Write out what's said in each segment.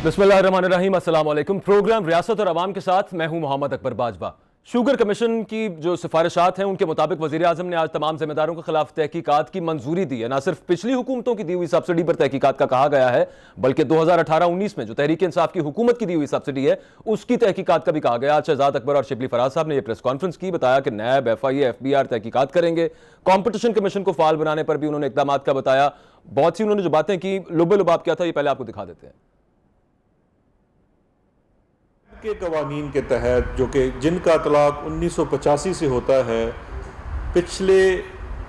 बिस्मिल्लाहिर्रहमानिर्रहीम, अस्सलाम वालेकुम। प्रोग्राम रियासत और अवाम के साथ मैं हूं मोहम्मद अकबर बाजवा। शुगर कमीशन की जो सिफारिशात हैं उनके मुताबिक वज़ीर आज़म ने आज तमाम जिम्मेदारों के खिलाफ तहकीकात की मंजूरी दी है। ना सिर्फ पिछली हुकूमतों की दी हुई सब्सिडी पर तहकीकात का कहा गया है, बल्कि 2018-19 में जो तहरीक इंसाफ की हुकूमत की दी हुई सब्सिडी है उसकी तहकीकात का भी कहा गया। आज शहजाद अकबर और शिबली फराज साहब ने यह प्रेस कॉन्फ्रेंस की, बताया कि नैब, FIA, FBR तहकीकात करेंगे। कॉम्पिटिशन कमीशन को फाल बनाने पर भी उन्होंने इकदाम का बताया। बहुत सी उन्होंने जो बातें की, लुबे लुबाब क्या था, ये पहले आपको दिखा देते हैं। के कवानीन के तहत जो कि जिनका तलाक 1985 से होता है, पिछले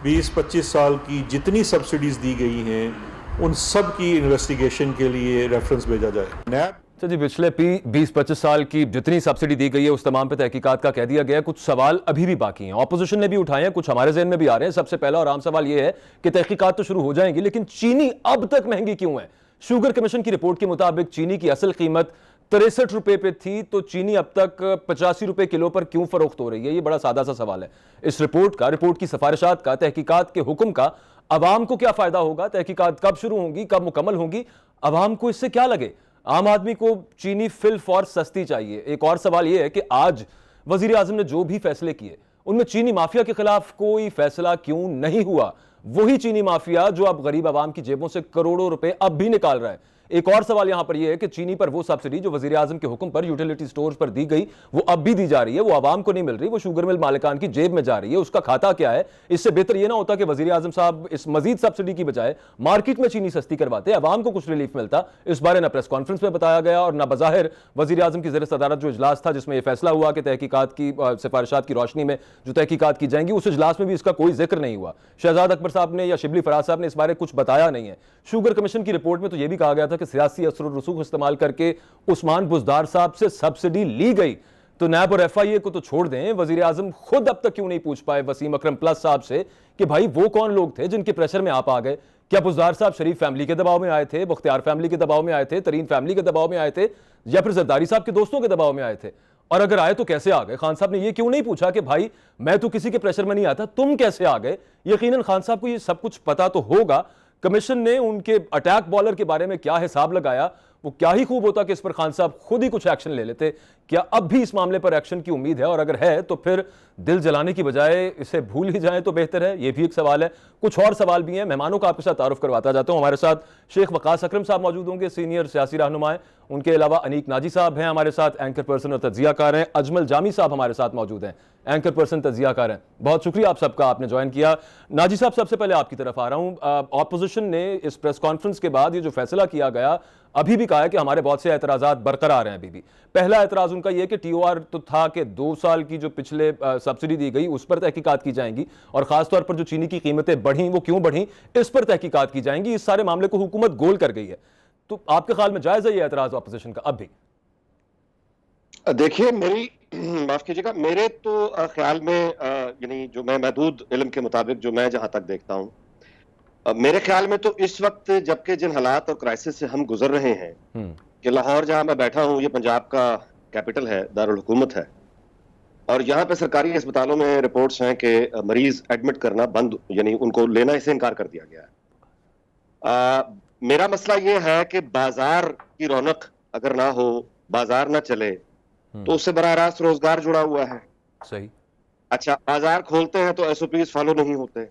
20-25 साल की जितनी सब्सिडीज दी गई हैं उन सब की इन्वेस्टिगेशन के लिए रेफरेंस भेजा जाए। नैब जी, पिछले 20-25 साल की जितनी सब्सिडी दी गई है उस तमाम पे तहकीकात का कह दिया गया है। कुछ सवाल अभी भी बाकी हैं, ऑपोजिशन ने भी उठाए हैं, कुछ हमारे ज़हन में भी आ रहे हैं। सबसे पहला और आम सवाल यह है कि तहकीकात तो शुरू हो जाएंगी, लेकिन चीनी अब तक महंगी क्यों है? शुगर कमीशन की रिपोर्ट के मुताबिक चीनी की असल कीमत 63 रुपए पे थी, तो चीनी अब तक 85 रुपए किलो पर क्यों फरोख्त हो रही है? ये बड़ा सादा सा सवाल है। इस रिपोर्ट की सिफारिशात का, तहकीकात के हुक्म का अवाम को क्या फायदा होगा? तहकीकात कब शुरू होंगी, कब मुकम्मल होंगी? अवाम को इससे क्या लगे? आम आदमी को चीनी फिल फॉर सस्ती चाहिए। एक और सवाल यह है कि आज वजीर आजम ने जो भी फैसले किए उनमें चीनी माफिया के खिलाफ कोई फैसला क्यों नहीं हुआ? वही चीनी माफिया जो अब गरीब आवाम की जेबों से करोड़ों रुपए अब भी निकाल रहा है। एक और सवाल यहां पर यह है कि चीनी पर वो सब्सिडी जो वजीर आजम के हुक्म पर यूटिलिटी स्टोर्स पर दी गई वो अब भी दी जा रही है, वो आवाम को नहीं मिल रही, वो शुगर मिल मालिकान की जेब में जा रही है। उसका खाता क्या है? इससे बेहतर यह ना होता कि वजीर आजम साहब इस मजीद सब्सिडी की बजाय मार्केट में चीनी सस्ती करवाते, आवाम को कुछ रिलीफ मिलता। इस बारे न प्रेस कॉन्फ्रेंस में बताया गया और न बज़ाहिर वजीर आजम की ज़ेर सदारत जो इजलास था जिसमें यह फैसला हुआ कि तहकीकात की सिफारिशात की रोशनी में जो तहकीकात की जाएंगी, उस इजलास में भी इसका कोई जिक्र नहीं हुआ। शहजाद अकबर साहब ने या शिबली फराज साहब ने इस बारे कुछ बताया नहीं है। शुगर कमीशन की रिपोर्ट में तो यह भी कहा गया था कि सियासी असर रसूख इस्तेमाल करके उस्मान बुज़दार साहब से सब्सिडी ली गई। तो नैब और FIA को तो छोड़ दें, वजीर आजम खुद अब तक क्यों नहीं पूछ पाए वसीम अकरम प्लस साहब से कि भाई वो कौन लोग थे जिनके प्रेशर में आप आ गए? क्या बुज़दार साहब शरीफ फैमिली के दबाव में आए थे, बख्तियार फैमिली के दबाव में आए थे, तरीन फैमिली के दबाव में आए थे, या फिर जरदारी साहब के दोस्तों के दबाव में आए थे? और अगर आए तो कैसे आ गए? खान साहब ने यह क्यों नहीं पूछा कि भाई मैं तो किसी के प्रेशर में नहीं आता, तुम कैसे आ गए? यकीनन खान साहब को यह सब कुछ पता तो होगा। कमीशन ने उनके अटैक बॉलर के बारे में क्या हिसाब लगाया? वो क्या ही खूब होता कि इस पर खान साहब खुद ही कुछ एक्शन ले लेते। क्या अब भी इस मामले पर एक्शन की उम्मीद है? और अगर है तो फिर दिल जलाने की बजाय इसे भूल ही जाएं तो बेहतर है। यह भी एक सवाल है। कुछ और सवाल भी हैं। मेहमानों का आपके साथ तारुफ करवाता जाता हूं। हमारे साथ शेख वकास अकरम साहब मौजूद होंगे, सीनियर सियासी रहनुमा। उनके अलावा अनीक नाजी साहब हैं हमारे साथ, एंकर पर्सन और तज्जियाकार हैं। अजमल जामी साहब हमारे साथ मौजूद हैं, एंकर पर्सन तज्जियाकार हैं। बहुत शुक्रिया आप सबका, आपने ज्वाइन किया। नाजी साहब, सबसे पहले आपकी तरफ आ रहा हूं। ऑपोजिशन ने इस प्रेस कॉन्फ्रेंस के बाद ये जो फैसला किया गया, अभी भी कहा है कि हमारे बहुत से एतराजात बरकरार हैं। अभी भी पहला एतराज उनका यह कि TOR तो था कि 2 साल की जो पिछले सब्सिडी दी गई उस पर तहकीकात की जाएंगी, और खासतौर पर जो चीनी की कीमतें बढ़ी वो क्यों बढ़ी इस पर तहकीकात की जाएंगी। इस सारे मामले को हुकूमत गोल कर गई है। तो आपके ख्याल में जायज है ये एतराज ऑपोजिशन का? अब भी देखिए, मेरी माफ कीजिएगा, मेरे तो ख्याल में यानी जो मैं महदूद इल्म के मुताबिक जो मैं जहां तक देखता हूं, मेरे ख्याल में तो इस वक्त जबकि जिन हालात और क्राइसिस से हम गुजर रहे हैं कि लाहौर जहां मैं बैठा हूं ये पंजाब का कैपिटल है, दारुल हुकूमत है, और यहाँ पे सरकारी अस्पतालों में रिपोर्ट्स हैं कि मरीज एडमिट करना बंद, यानी उनको लेना से इनकार कर दिया गया है। मेरा मसला ये है कि बाजार की रौनक अगर ना हो, बाजार ना चले, तो उससे बराह रास्त रोजगार जुड़ा हुआ है। सही। अच्छा, बाजार खोलते हैं तो SOPs फॉलो नहीं होते।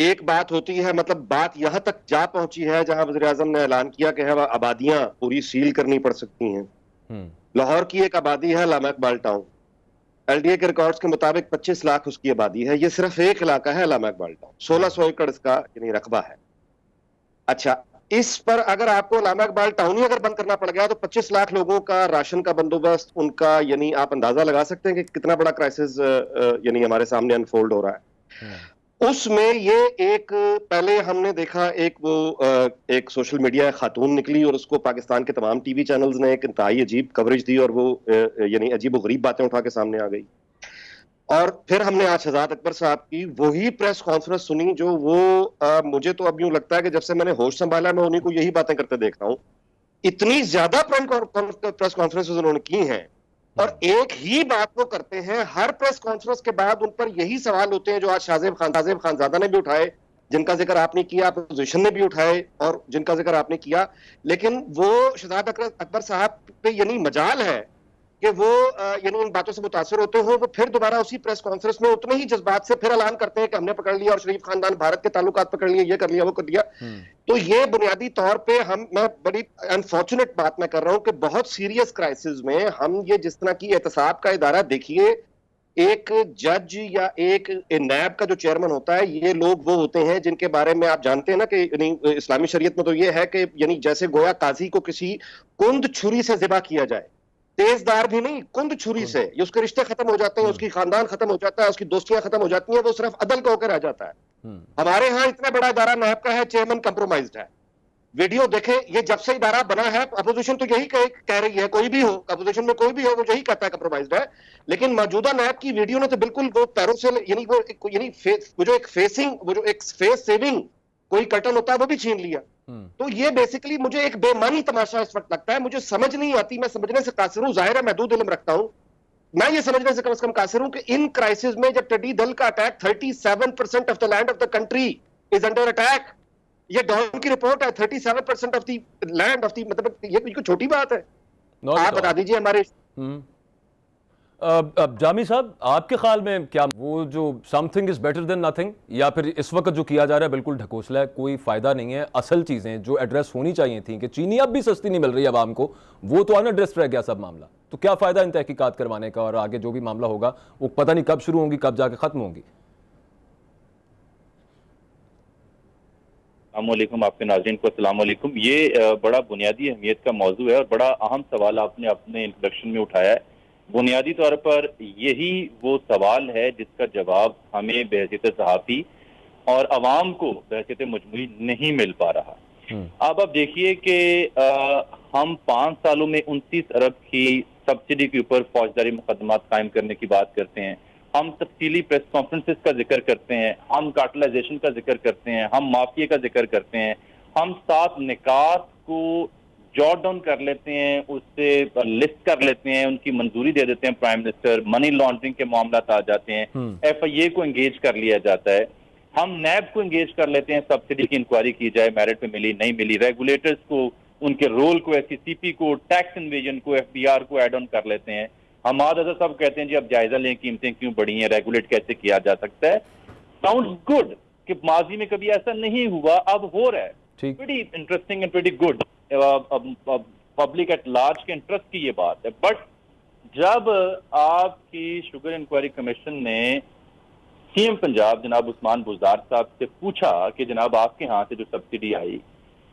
एक बात होती है, मतलब बात यहां तक जा पहुंची है जहां वज़ीर आज़म ने ऐलान किया कि है आबादियां पूरी सील करनी पड़ सकती हैं। लाहौर की एक आबादी है लामा इकबाल टाउन, LDA के रिकॉर्ड्स के मुताबिक 25 लाख उसकी आबादी है। ये सिर्फ एक इलाका है लामा इकबाल टाउन, 1600 एकड़ इसका यानी रकबा है। अच्छा, इस पर अगर आपको लामा इकबाल टाउन ही अगर बंद करना पड़ गया तो 25 लाख लोगों का राशन का बंदोबस्त, उनका यानी आप अंदाजा लगा सकते हैं कि कितना बड़ा क्राइसिस यानी हमारे सामने अनफोल्ड हो रहा है। उसमें ये एक पहले हमने देखा एक सोशल मीडिया खातून निकली और उसको पाकिस्तान के तमाम TV चैनल्स ने एक इंतहाई अजीब कवरेज दी और वो यानी अजीब गरीब बातें उठा के सामने आ गई। और फिर हमने आज शहजाद अकबर साहब की वही प्रेस कॉन्फ्रेंस सुनी जो वो मुझे तो अब यूं लगता है कि जब से मैंने होश संभाला मैं उन्हीं को यही बातें करते देखता हूं। इतनी ज्यादा प्रेस कॉन्फ्रेंस उन्होंने की हैं और एक ही बात वो करते हैं। हर प्रेस कॉन्फ्रेंस के बाद उन पर यही सवाल होते हैं जो आज शाहजेब खानजादा ने भी उठाए जिनका जिक्र आपने किया, अपोजिशन ने भी उठाए और जिनका जिक्र आपने किया, लेकिन वो शहजाद अकबर साहब पे यानी मजाल है कि वो यानी इन बातों से मुतासर होते हो, वो फिर दोबारा उसी प्रेस कॉन्फ्रेंस में उतने ही जज्बात से फिर ऐलान करते हैं कि हमने पकड़ लिया और शरीफ खानदान भारत के ताल्लुकात पकड़ लिए, ये कर लिया, वो कर लिया। तो ये बुनियादी तौर पे मैं बड़ी अनफॉर्चुनेट बात मैं कर रहा हूं कि बहुत सीरियस क्राइसिस में हम ये जिस तरह की एहतसाब का इदारा, देखिए एक जज या एक नैब का जो चेयरमैन होता है, ये लोग वो होते हैं जिनके बारे में आप जानते हैं ना कि इस्लामी शरीयत में तो ये है कि यानी जैसे गोया काजी को किसी कुंद छुरी से ज़िबा किया जाए, तेजदार भी नहीं, कुंद छुरी से, ये उसके रिश्ते खत्म हो जाते हैं, उसकी खानदान खत्म हो जाता है, उसकी दोस्तियां खत्म हो जाती हैं, वो सिर्फ अदल का होकर रह जाता है। हमारे यहाँ इतना बड़ा इदारा नैब का है, चेयरमैन कंप्रोमाइज्ड है। वीडियो देखें, ये जब से इदारा बना है, अपोजिशन तो यही कह रही है, कोई भी हो अपोजिशन में, कोई भी हो, वो यही कहता है कंप्रोमाइज्ड है, लेकिन मौजूदा नैब की वीडियो ने तो बिल्कुल वो पैरों से यानी वो जो एक फेस सेविंग कोई कर्टन होता है वो भी छीन लिया। तो ये बेसिकली मुझे एक बेमानी तमाशा इस वक्त लगता है, मुझे समझ नहीं आती, मैं समझने से कासिर हूं, जाहिर है महदूद इल्म रखता हूं, मैं ये समझने से कम कासिर हूं कि इन क्राइसिस में जब टिड्डी दल का attack 37% of the land of the country is under attack, ये डॉन की रिपोर्ट है, 37% of the land of the, मतलब ये कोई छोटी बात है? आप बता दीजिए हमारे। अब जामी साहब, आपके ख्याल में क्या वो जो something is better than nothing, या फिर इस वक्त जो किया जा रहा है बिल्कुल ढकोसला है, कोई फायदा नहीं है, असल चीजें जो एड्रेस होनी चाहिए थी कि चीनी अब भी सस्ती नहीं मिल रही आवाम को, वो तो अनएड्रेस्ड रह गया सब मामला, तो क्या फायदा इन तहकीकात करवाने का, और आगे जो भी मामला होगा वो पता नहीं कब शुरू होंगी, कब जाके खत्म होंगी। अस्सलामुअलैकुम, आपके नाज़रीन को अस्सलामुअलैकुम। ये बड़ा बुनियादी अहमियत का मौजू है और बड़ा अहम सवाल आपने अपने इंट्रोडक्शन में उठाया है। बुनियादी तौर पर यही वो सवाल है जिसका जवाब हमें बहैसियत सहाफ़ी और अवाम को बहैसियत मजमूई नहीं मिल पा रहा। अब आप देखिए कि हम 5 सालों में 29 अरब की सब्सिडी के ऊपर फौजदारी मुकदमात कायम करने की बात करते हैं, हम तफसीली प्रेस कॉन्फ्रेंसेस का जिक्र करते हैं, हम कार्टलाइजेशन का जिक्र करते हैं, हम माफिया का जिक्र करते हैं, हम 7 निकात को जॉट डाउन कर लेते हैं, उससे लिस्ट कर लेते हैं, उनकी मंजूरी दे देते हैं प्राइम मिनिस्टर, मनी लॉन्ड्रिंग के मामला आ जाते हैं, FIA को एंगेज कर लिया जाता है, हम नैब को एंगेज कर लेते हैं, सब्सिडी की इंक्वायरी की जाए, मेरिट पे मिली नहीं मिली, रेगुलेटर्स को, उनके रोल को, SCCP को, टैक्स इन्वेजन को, FBR को एड ऑन कर लेते हैं। हम सब कहते हैं जी अब जायजा लें, कीमतें क्यों बढ़ी हैं, रेगुलेट कैसे किया जा सकता है। साउंड्स गुड कि माजी में कभी ऐसा नहीं हुआ, अब हो रहा है, pretty interesting and pretty good, public at large के इंटरेस्ट की ये बात है। बट जब आपकी शुगर इंक्वायरी कमीशन ने CM पंजाब जनाब उस्मान बुज़दार साहब से पूछा कि जनाब आपके यहाँ से जो सब्सिडी आई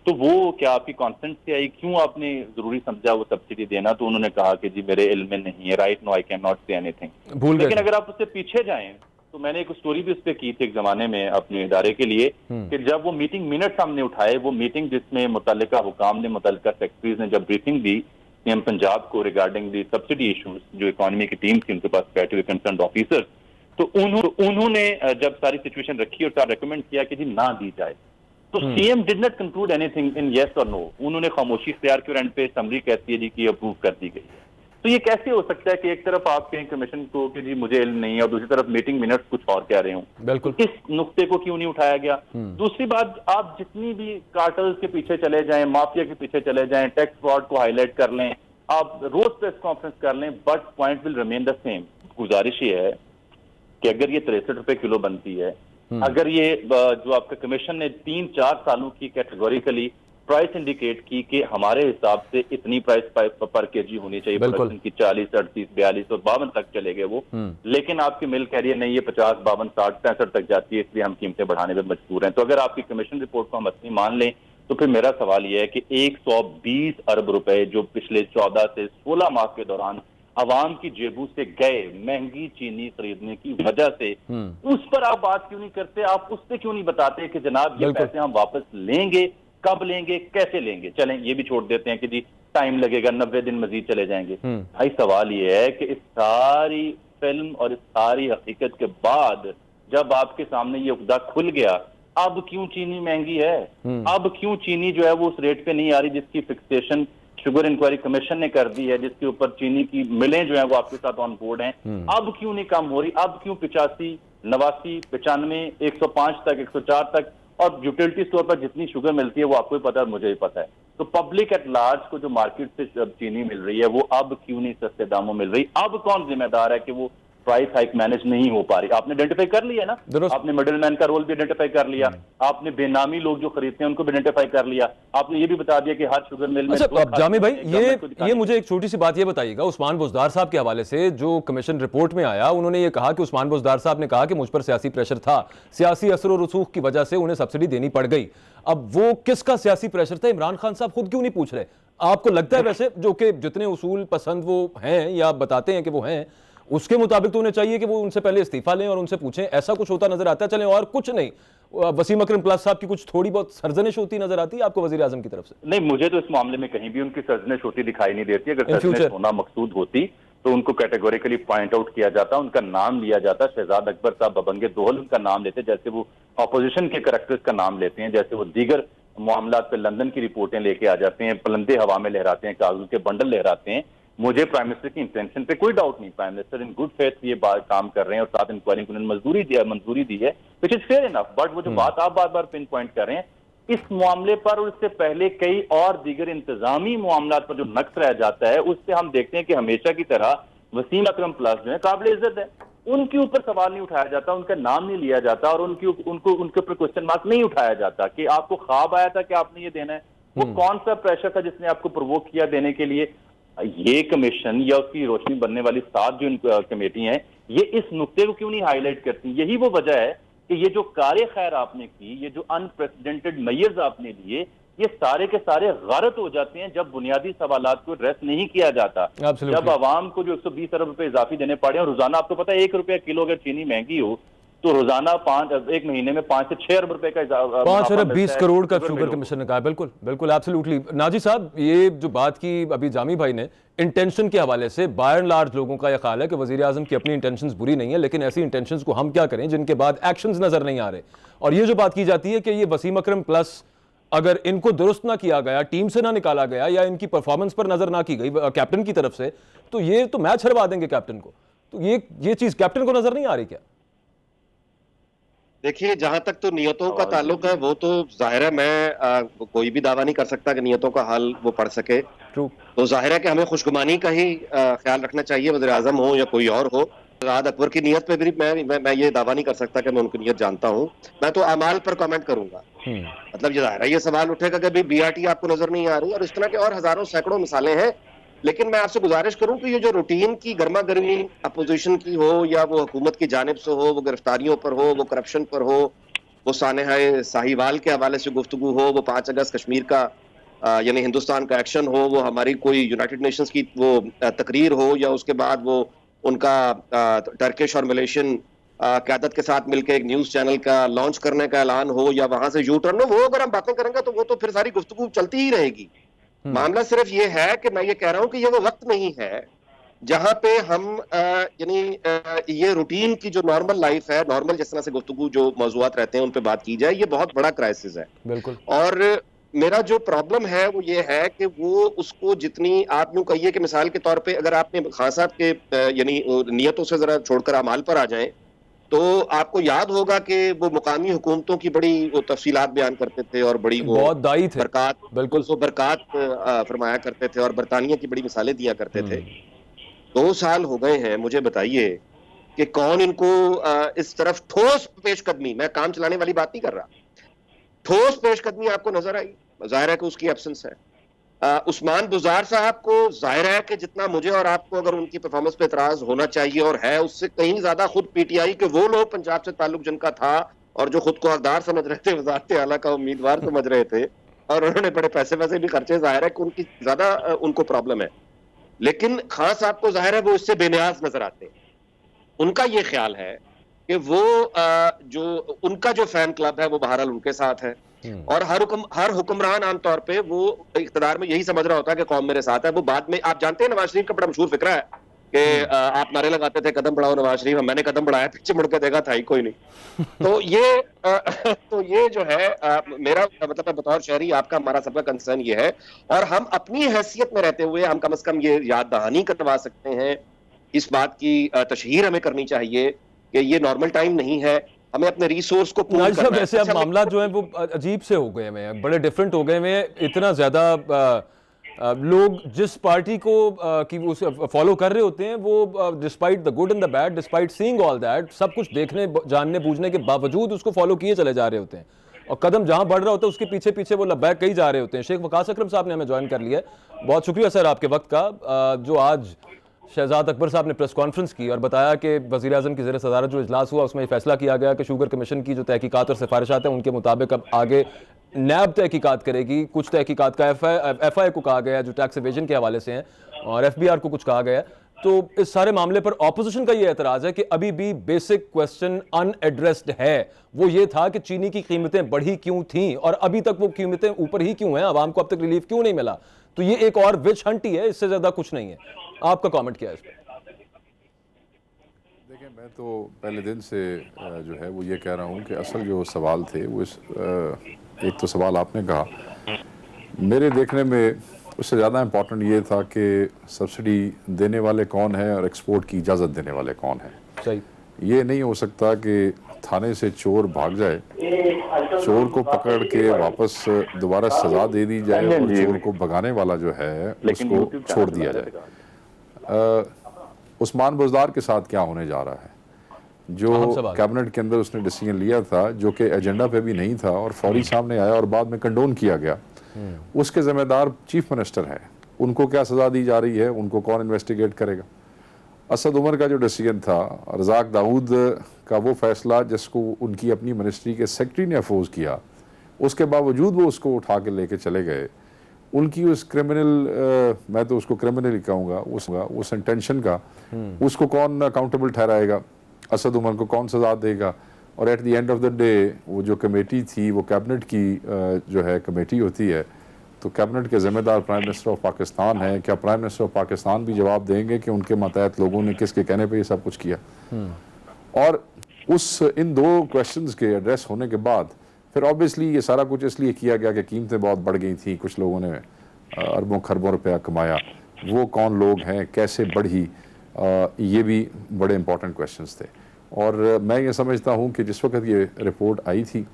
तो वो क्या आपकी कॉन्सेंट से आई, क्यों आपने जरूरी समझा वो सब्सिडी देना, तो उन्होंने कहा कि जी मेरे इल्म में नहीं है, right no I can not say anything. लेकिन अगर आप उससे पीछे जाएं तो मैंने एक स्टोरी भी उस पर की थी एक जमाने में अपने इदारे के लिए कि जब वो मीटिंग मिनट सामने उठाए, वो मीटिंग जिसमें मुतल्लिका हुकाम ने, मुतल्लिका सेक्रेटरीज ने जब ब्रीफिंग दी CM पंजाब को रिगार्डिंग दी सब्सिडी इशूज, जो इकोनॉमी की टीम थी उनके पास बैठे हुए कंसर्न ऑफिसर, तो उन्होंने जब सारी सिचुएशन रखी और रिकमेंड किया कि जी ना दी जाए, तो CM did not conclude anything in yes और नो, उन्होंने खामोशी इख्तियार की और एंड पे समरी कहती है जी कि अप्रूव कर दी गई। तो ये कैसे हो सकता है कि एक तरफ आप कहें कमीशन को कि जी मुझे इल्म नहीं है और दूसरी तरफ मीटिंग मिनट्स कुछ और कह रहे हो। बिल्कुल, इस नुक्ते को क्यों नहीं उठाया गया? दूसरी बात, आप जितनी भी कार्टल्स के पीछे चले जाएं, माफिया के पीछे चले जाएं, टैक्स फ्रॉड को हाईलाइट कर लें, आप रोज प्रेस कॉन्फ्रेंस कर लें, but point will remain the same. गुजारिश ये है कि अगर ये 63 रुपए किलो बनती है, अगर ये जो आपका कमीशन ने 3-4 सालों की कैटेगोरिकली प्राइस इंडिकेट की कि हमारे हिसाब से इतनी प्राइस पर केजी होनी चाहिए, प्रोडक्शन की 40, 38, 42 और 52 तक चले गए वो, लेकिन आपकी मिल कह रही है नहीं ये 50, 52, 60, 65 तक जाती है, इसलिए हम कीमतें बढ़ाने में मजबूर हैं। तो अगर आपकी कमीशन रिपोर्ट को हम असली मान लें तो फिर मेरा सवाल यह है कि 120 अरब रुपए जो पिछले 14 से 16 माह के दौरान अवाम की जेबू से गए महंगी चीनी खरीदने की वजह से, उस पर आप बात क्यों नहीं करते? आप उस पर क्यों नहीं बताते कि जनाब ये पैसे हम वापस लेंगे, कब लेंगे, कैसे लेंगे? चलें ये भी छोड़ देते हैं कि जी टाइम लगेगा, 90 दिन मजीद चले जाएंगे। भाई सवाल ये है कि इस सारी फिल्म और इस सारी हकीकत के बाद जब आपके सामने ये उकदा खुल गया, अब क्यों चीनी महंगी है? अब क्यों चीनी जो है वो उस रेट पे नहीं आ रही जिसकी फिक्सेशन शुगर इंक्वायरी कमीशन ने कर दी है, जिसके ऊपर चीनी की मिलें जो है वो आपके साथ ऑन बोर्ड हैं? अब क्यों नहीं कम हो रही? अब क्यों 85, 89, 95, 105 तक, 104 तक और यूटिलिटी स्टोर पर जितनी शुगर मिलती है वो आपको भी पता है और मुझे भी पता है। तो पब्लिक एट लार्ज को जो मार्केट से चीनी मिल रही है वो अब क्यों नहीं सस्ते दामों मिल रही? अब कौन जिम्मेदार है कि वो प्राइस हाइक मैनेज नहीं हो पा रही? आपने आइडेंटिफाई कर लिया ना, आपने मिडिलमैन का रोल भी आइडेंटिफाई कर लिया, आपने बेनामी लोग जो खरीदते हैं उनको भी आइडेंटिफाई कर लिया, आपने ये भी बता दिया कि हर शुगर मिल में। अच्छा अब जामी भाई, ये मुझे एक छोटी सी बात ये बताइएगा, उस्मान बुज़दार साहब के हवाले से जो कमीशन रिपोर्ट में आया, उन्होंने ये कहा कि उस्मान बुज़दार साहब ने कहा कि मुझ पर सियासी प्रेशर था, सियासी असर और रसूख की वजह से उन्हें सब्सिडी देनी पड़ गई। अब वो किसका सियासी प्रेशर था, इमरान खान साहब खुद क्यों नहीं पूछ रहे? आपको लगता है वैसे जो कि जितने उसूल पसंद वो हैं या बताते हैं कि वो हैं, उसके मुताबिक तो उन्हें चाहिए कि वो उनसे पहले इस्तीफा लें और उनसे पूछें? ऐसा कुछ होता नजर आता है? चलें और कुछ नहीं, वसीम अकरम प्लस साहब की कुछ थोड़ी बहुत सरजनिश होती नजर आती है आपको वजीर आजम की तरफ से? नहीं, मुझे तो इस मामले में कहीं भी उनकी सरजनिश होती दिखाई नहीं देती। अगर सरजनिश होना मकसूद होती तो उनको कैटेगोरिकली पॉइंट आउट किया जाता, उनका नाम लिया जाता। शहजाद अकबर साहब बबंगे दोहल उनका नाम लेते, जैसे वो अपोजिशन के करैक्टर्स का नाम लेते हैं, जैसे वो दीगर मामलात पे लंदन की रिपोर्टें लेके आ जाते हैं, पलंदे हवा में लहराते हैं, कागज के बंडल लहराते हैं। मुझे प्राइम मिनिस्टर की इंटेंशन पे कोई डाउट नहीं, prime minister in good faith ये बात काम कर रहे हैं और साथ इंक्वायरी को मंजूरी दी है, which is fair enough. But वो जो बात आप बार बार पिन पॉइंट कर रहे हैं इस मामले पर और इससे पहले कई और दीगर इंतजामी मामलात पर जो नक्स रह जाता है, उससे हम देखते हैं कि हमेशा की तरह वसीम अकरम प्लस जो है काबिल इज्जत है, उनके ऊपर सवाल नहीं उठाया जाता, उनका नाम नहीं लिया जाता और उनके ऊपर क्वेश्चन मार्क नहीं उठाया जाता कि आपको ख्वाब आया था कि आपने ये देना है। वो कौन सा प्रेशर था जिसने आपको प्रोवोक किया देने के लिए? ये कमीशन या उसकी रोशनी बनने वाली 7 जो कमेटी हैं, ये इस नुक्ते को क्यों नहीं हाईलाइट करती? यही वो वजह है कि ये जो कार्य खैर आपने की, ये जो अनप्रेसिडेंटेड मेयर्स आपने लिए, ये सारे के सारे गलत हो जाते हैं जब बुनियादी सवालात को एड्रेस नहीं किया जाता। जब आवाम को जो 120 अरब रुपए इजाफी देने पड़े और रोजाना आपको पता है 1 रुपया किलो अगर चीनी महंगी हो तो रोजाना एक महीने में 5 से 6 अरब रुपए का 5 अरब 20 करोड़ का शुगर कमीशन ने कहा। बिल्कुल बिल्कुल एब्सोल्युटली। नाजी साहब, ये जो बात की अभी जामी भाई ने इंटेंशन के हवाले से, बाय एंड लार्ज लोगों का यह ख्याल है कि वजीर आजम की अपनी इंटेंशंस बुरी नहीं है, लेकिन ऐसी इंटेंशंस को हम क्या करें जिनके बाद एक्शंस नजर नहीं आ रहे। और ये जो बात की जाती है कि ये वसीम अकरम प्लस अगर इनको दुरुस्त ना किया गया, टीम से ना निकाला गया या इनकी परफॉर्मेंस पर नजर ना की गई कैप्टन की तरफ से, तो ये तो मैच हरवा देंगे कैप्टन को। तो ये चीज कैप्टन को नजर नहीं आ रही क्या? देखिए, जहां तक तो नियतों का ताल्लुक है वो तो जाहिर है, मैं कोई भी दावा नहीं कर सकता कि नियतों का हाल वो पढ़ सके। तो जाहिर है कि हमें खुशगुमानी का ही ख्याल रखना चाहिए, वज़ीर आज़म हो या कोई और हो। शहजाद अकबर की नियत पे भी मैं ये दावा नहीं कर सकता कि मैं उनकी नियत जानता हूँ। मैं तो अमाल पर कमेंट करूंगा। मतलब ये जाहिर है, ये सवाल उठेगा कि BRT आपको नजर नहीं आ रही, और इस तरह के और हजारों सैकड़ों मिसालें हैं। लेकिन मैं आपसे गुजारिश करूं कि ये जो रूटीन की गर्मा गर्मी अपोजिशन की हो या वो हुकूमत की जानिब से हो, वो गिरफ्तारियों पर हो, वो करप्शन पर हो, वो सानेहाए साहिवाल के हवाले से गुफ्तगू हो, वो 5 अगस्त कश्मीर का यानी हिंदुस्तान का एक्शन हो, वो हमारी कोई यूनाइटेड नेशंस की वो तकरीर हो, या उसके बाद वो उनका टर्किश और मलेशियन क़यादत के साथ मिलकर एक न्यूज चैनल का लॉन्च करने का ऐलान हो, या वहां से यू टर्न हो, वो अगर हम बातें करेंगे तो वो तो फिर सारी गुफ्तगू चलती ही रहेगी। मामला सिर्फ ये है कि मैं ये कह रहा हूं कि ये वो वक्त नहीं है जहां पे हम यानी ये रूटीन की जो नॉर्मल लाइफ है, नॉर्मल जिस तरह से गुफ्तगू जो मौजूआत रहते हैं उन पे बात की जाए। ये बहुत बड़ा क्राइसिस है। बिल्कुल। और मेरा जो प्रॉब्लम है वो ये है कि वो उसको जितनी आप यूं कहिए कि मिसाल के तौर पे अगर आपने खान साहब के यानी नियतों से जरा छोड़कर अमाल पर आ जाए तो आपको याद होगा कि वो मुकामी हुकूमतों की बड़ी वो तफसीलात बयान करते थे और बड़ी वो बहुत दाई थे, बरकत, बिल्कुल वो बरकत फरमाया करते थे और बरतानिया की बड़ी मिसालें दिया करते थे। 2 साल हो गए हैं, मुझे बताइए कि कौन इनको इस तरफ ठोस पेशकदमी, मैं काम चलाने वाली बात नहीं कर रहा, ठोस पेशकदमी आपको नजर आई? जाहिर है कि उसकी एब्सेंस है। उस्मान बुज़दार साहब को जाहिर है कि जितना मुझे और आपको अगर उनकी परफॉर्मेंस पे एतराज होना चाहिए और है, उससे कहीं ज्यादा खुद PTI के वो लोग पंजाब से ताल्लुक जिनका था और जो खुद को हकदार समझ रहे थे, वज़ारत आला का उम्मीदवार समझ रहे थे और उन्होंने बड़े पैसे वैसे भी खर्चे, जाहिर है कि उनकी ज्यादा उनको प्रॉब्लम है। लेकिन खान साहब को जाहिर है वो इससे बेनियाज नजर आते हैं। उनका ये ख्याल है कि वो जो उनका जो फैन क्लब है वो बहरहाल उनके साथ है और हर हुक्मरान आमतौर पे वो इख्तिदार में यही समझ रहा होता है कि कौम मेरे साथ है। वो बाद में आप जानते हैं नवाज शरीफ का बड़ा मशहूर फिक्रा है कि आप नारे लगाते थे कदम बढ़ाओ नवाज शरीफ, मैंने कदम बढ़ाया, पीछे मुड़ के देखा था ही कोई नहीं। तो ये जो है मेरा मतलब बतौर शहरी आपका हमारा सबका कंसर्न ये है, और हम अपनी हैसियत में रहते हुए हम कम से कम ये याद दहानी करवा सकते हैं, इस बात की तशहीर हमें करनी चाहिए कि ये नॉर्मल टाइम नहीं है। हमें अपने रिसोर्स को पूल नाजिर साहब, करना है। जैसे अब अच्छा, मामला जो है वो अजीब से हो गए हुए हैं, बड़े डिफरेंट हो गए हुए हैं, इतना ज्यादा लोग जिस पार्टी को कि उसे फॉलो कर रहे होते हैं वो despite the good and the bad, despite seeing all that, सब कुछ देखने जानने बूझने के बावजूद उसको फॉलो किए चले जा रहे होते हैं और कदम जहां बढ़ रहा होता है उसके पीछे पीछे वो लब्बैक कही जा रहे होते हैं। शेख वकास अकरम साहब ने हमें ज्वाइन कर लिया है, बहुत शुक्रिया सर आपके वक्त का। जो आज शहजाद अकबर साहब ने प्रेस कॉन्फ्रेंस की और बताया कि वज़ीर आज़म की ज़ेर सदारत जो इजलास हुआ उसमें फैसला किया गया कि शुगर कमीशन की जो तहकीकात और सिफारिशात हैं उनके मुताबिक अब आगे नैब तहकीकात करेगी। कुछ तहकीकात का FI को कहा गया है जो टैक्स एवेजन के हवाले से हैं, और FBR को कुछ कहा गया है। तो इस सारे मामले पर ऑपोजिशन का ये एतराज़ है कि अभी भी बेसिक क्वेश्चन अनएड्रेस्ड है। वो ये था कि चीनी की कीमतें बढ़ी क्यों थीं और अभी तक वो कीमतें ऊपर ही क्यों हैं, आवाम को अब तक रिलीफ क्यों नहीं मिला। तो ये एक और विच हंट ही है, इससे ज़्यादा कुछ नहीं है। आपका कमेंट क्या है इस पर? देखिए, मैं तो पहले दिन से जो है वो ये कह रहा हूँ कि असल जो सवाल थे वो एक तो सवाल आपने कहा, मेरे देखने में उससे ज़्यादा इम्पोर्टेंट ये था कि सब्सिडी देने वाले कौन है और एक्सपोर्ट की इजाज़त देने वाले कौन है। सही, ये नहीं हो सकता कि थाने से चोर भाग जाए, चोर को पकड़ के वापस दोबारा सज़ा दे दी जाए और चोर को भगाने वाला जो है उसको छोड़ दिया जाए। उस्मान बुज़दार के साथ क्या होने जा रहा है, जो कैबिनेट के अंदर उसने डिसीजन लिया था जो कि एजेंडा पे भी नहीं था और फौरी सामने आया और बाद में कंडोन किया गया, उसके जिम्मेदार चीफ मिनिस्टर हैं। उनको क्या सज़ा दी जा रही है, उनको कौन इन्वेस्टिगेट करेगा। असद उमर का जो डिसीजन था, रज़ाक दाऊद का वो फैसला जिसको उनकी अपनी मिनिस्ट्री के सेक्रेटरी ने अपोज किया, उसके बावजूद वो उसको उठा के लेके चले गए। उनकी उस क्रिमिनल, मैं तो उसको क्रिमिनल ही कहूँगा, उस इंटेंशन का उसको कौन अकाउंटेबल ठहराएगा, असद उमर को कौन सज़ा देगा। और at the end of the day वो जो कमेटी थी वो कैबिनेट की जो है कमेटी होती है, तो कैबिनेट के ज़िम्मेदार प्राइम मिनिस्टर ऑफ पाकिस्तान है। क्या प्राइम मिनिस्टर ऑफ पाकिस्तान भी जवाब देंगे कि उनके मातहत लोगों ने किसके कहने पे ये सब कुछ किया। और इन दो क्वेश्चंस के एड्रेस होने के बाद फिर ऑब्वियसली ये सारा कुछ इसलिए किया गया कि कीमतें बहुत बढ़ गई थी, कुछ लोगों ने अरबों खरबों रुपया कमाया, वो कौन लोग हैं, कैसे बढ़ी, ये भी बड़े इंपॉर्टेंट क्वेश्चंस थे। और मैं ये समझता हूँ कि जिस वक्त ये रिपोर्ट आई थी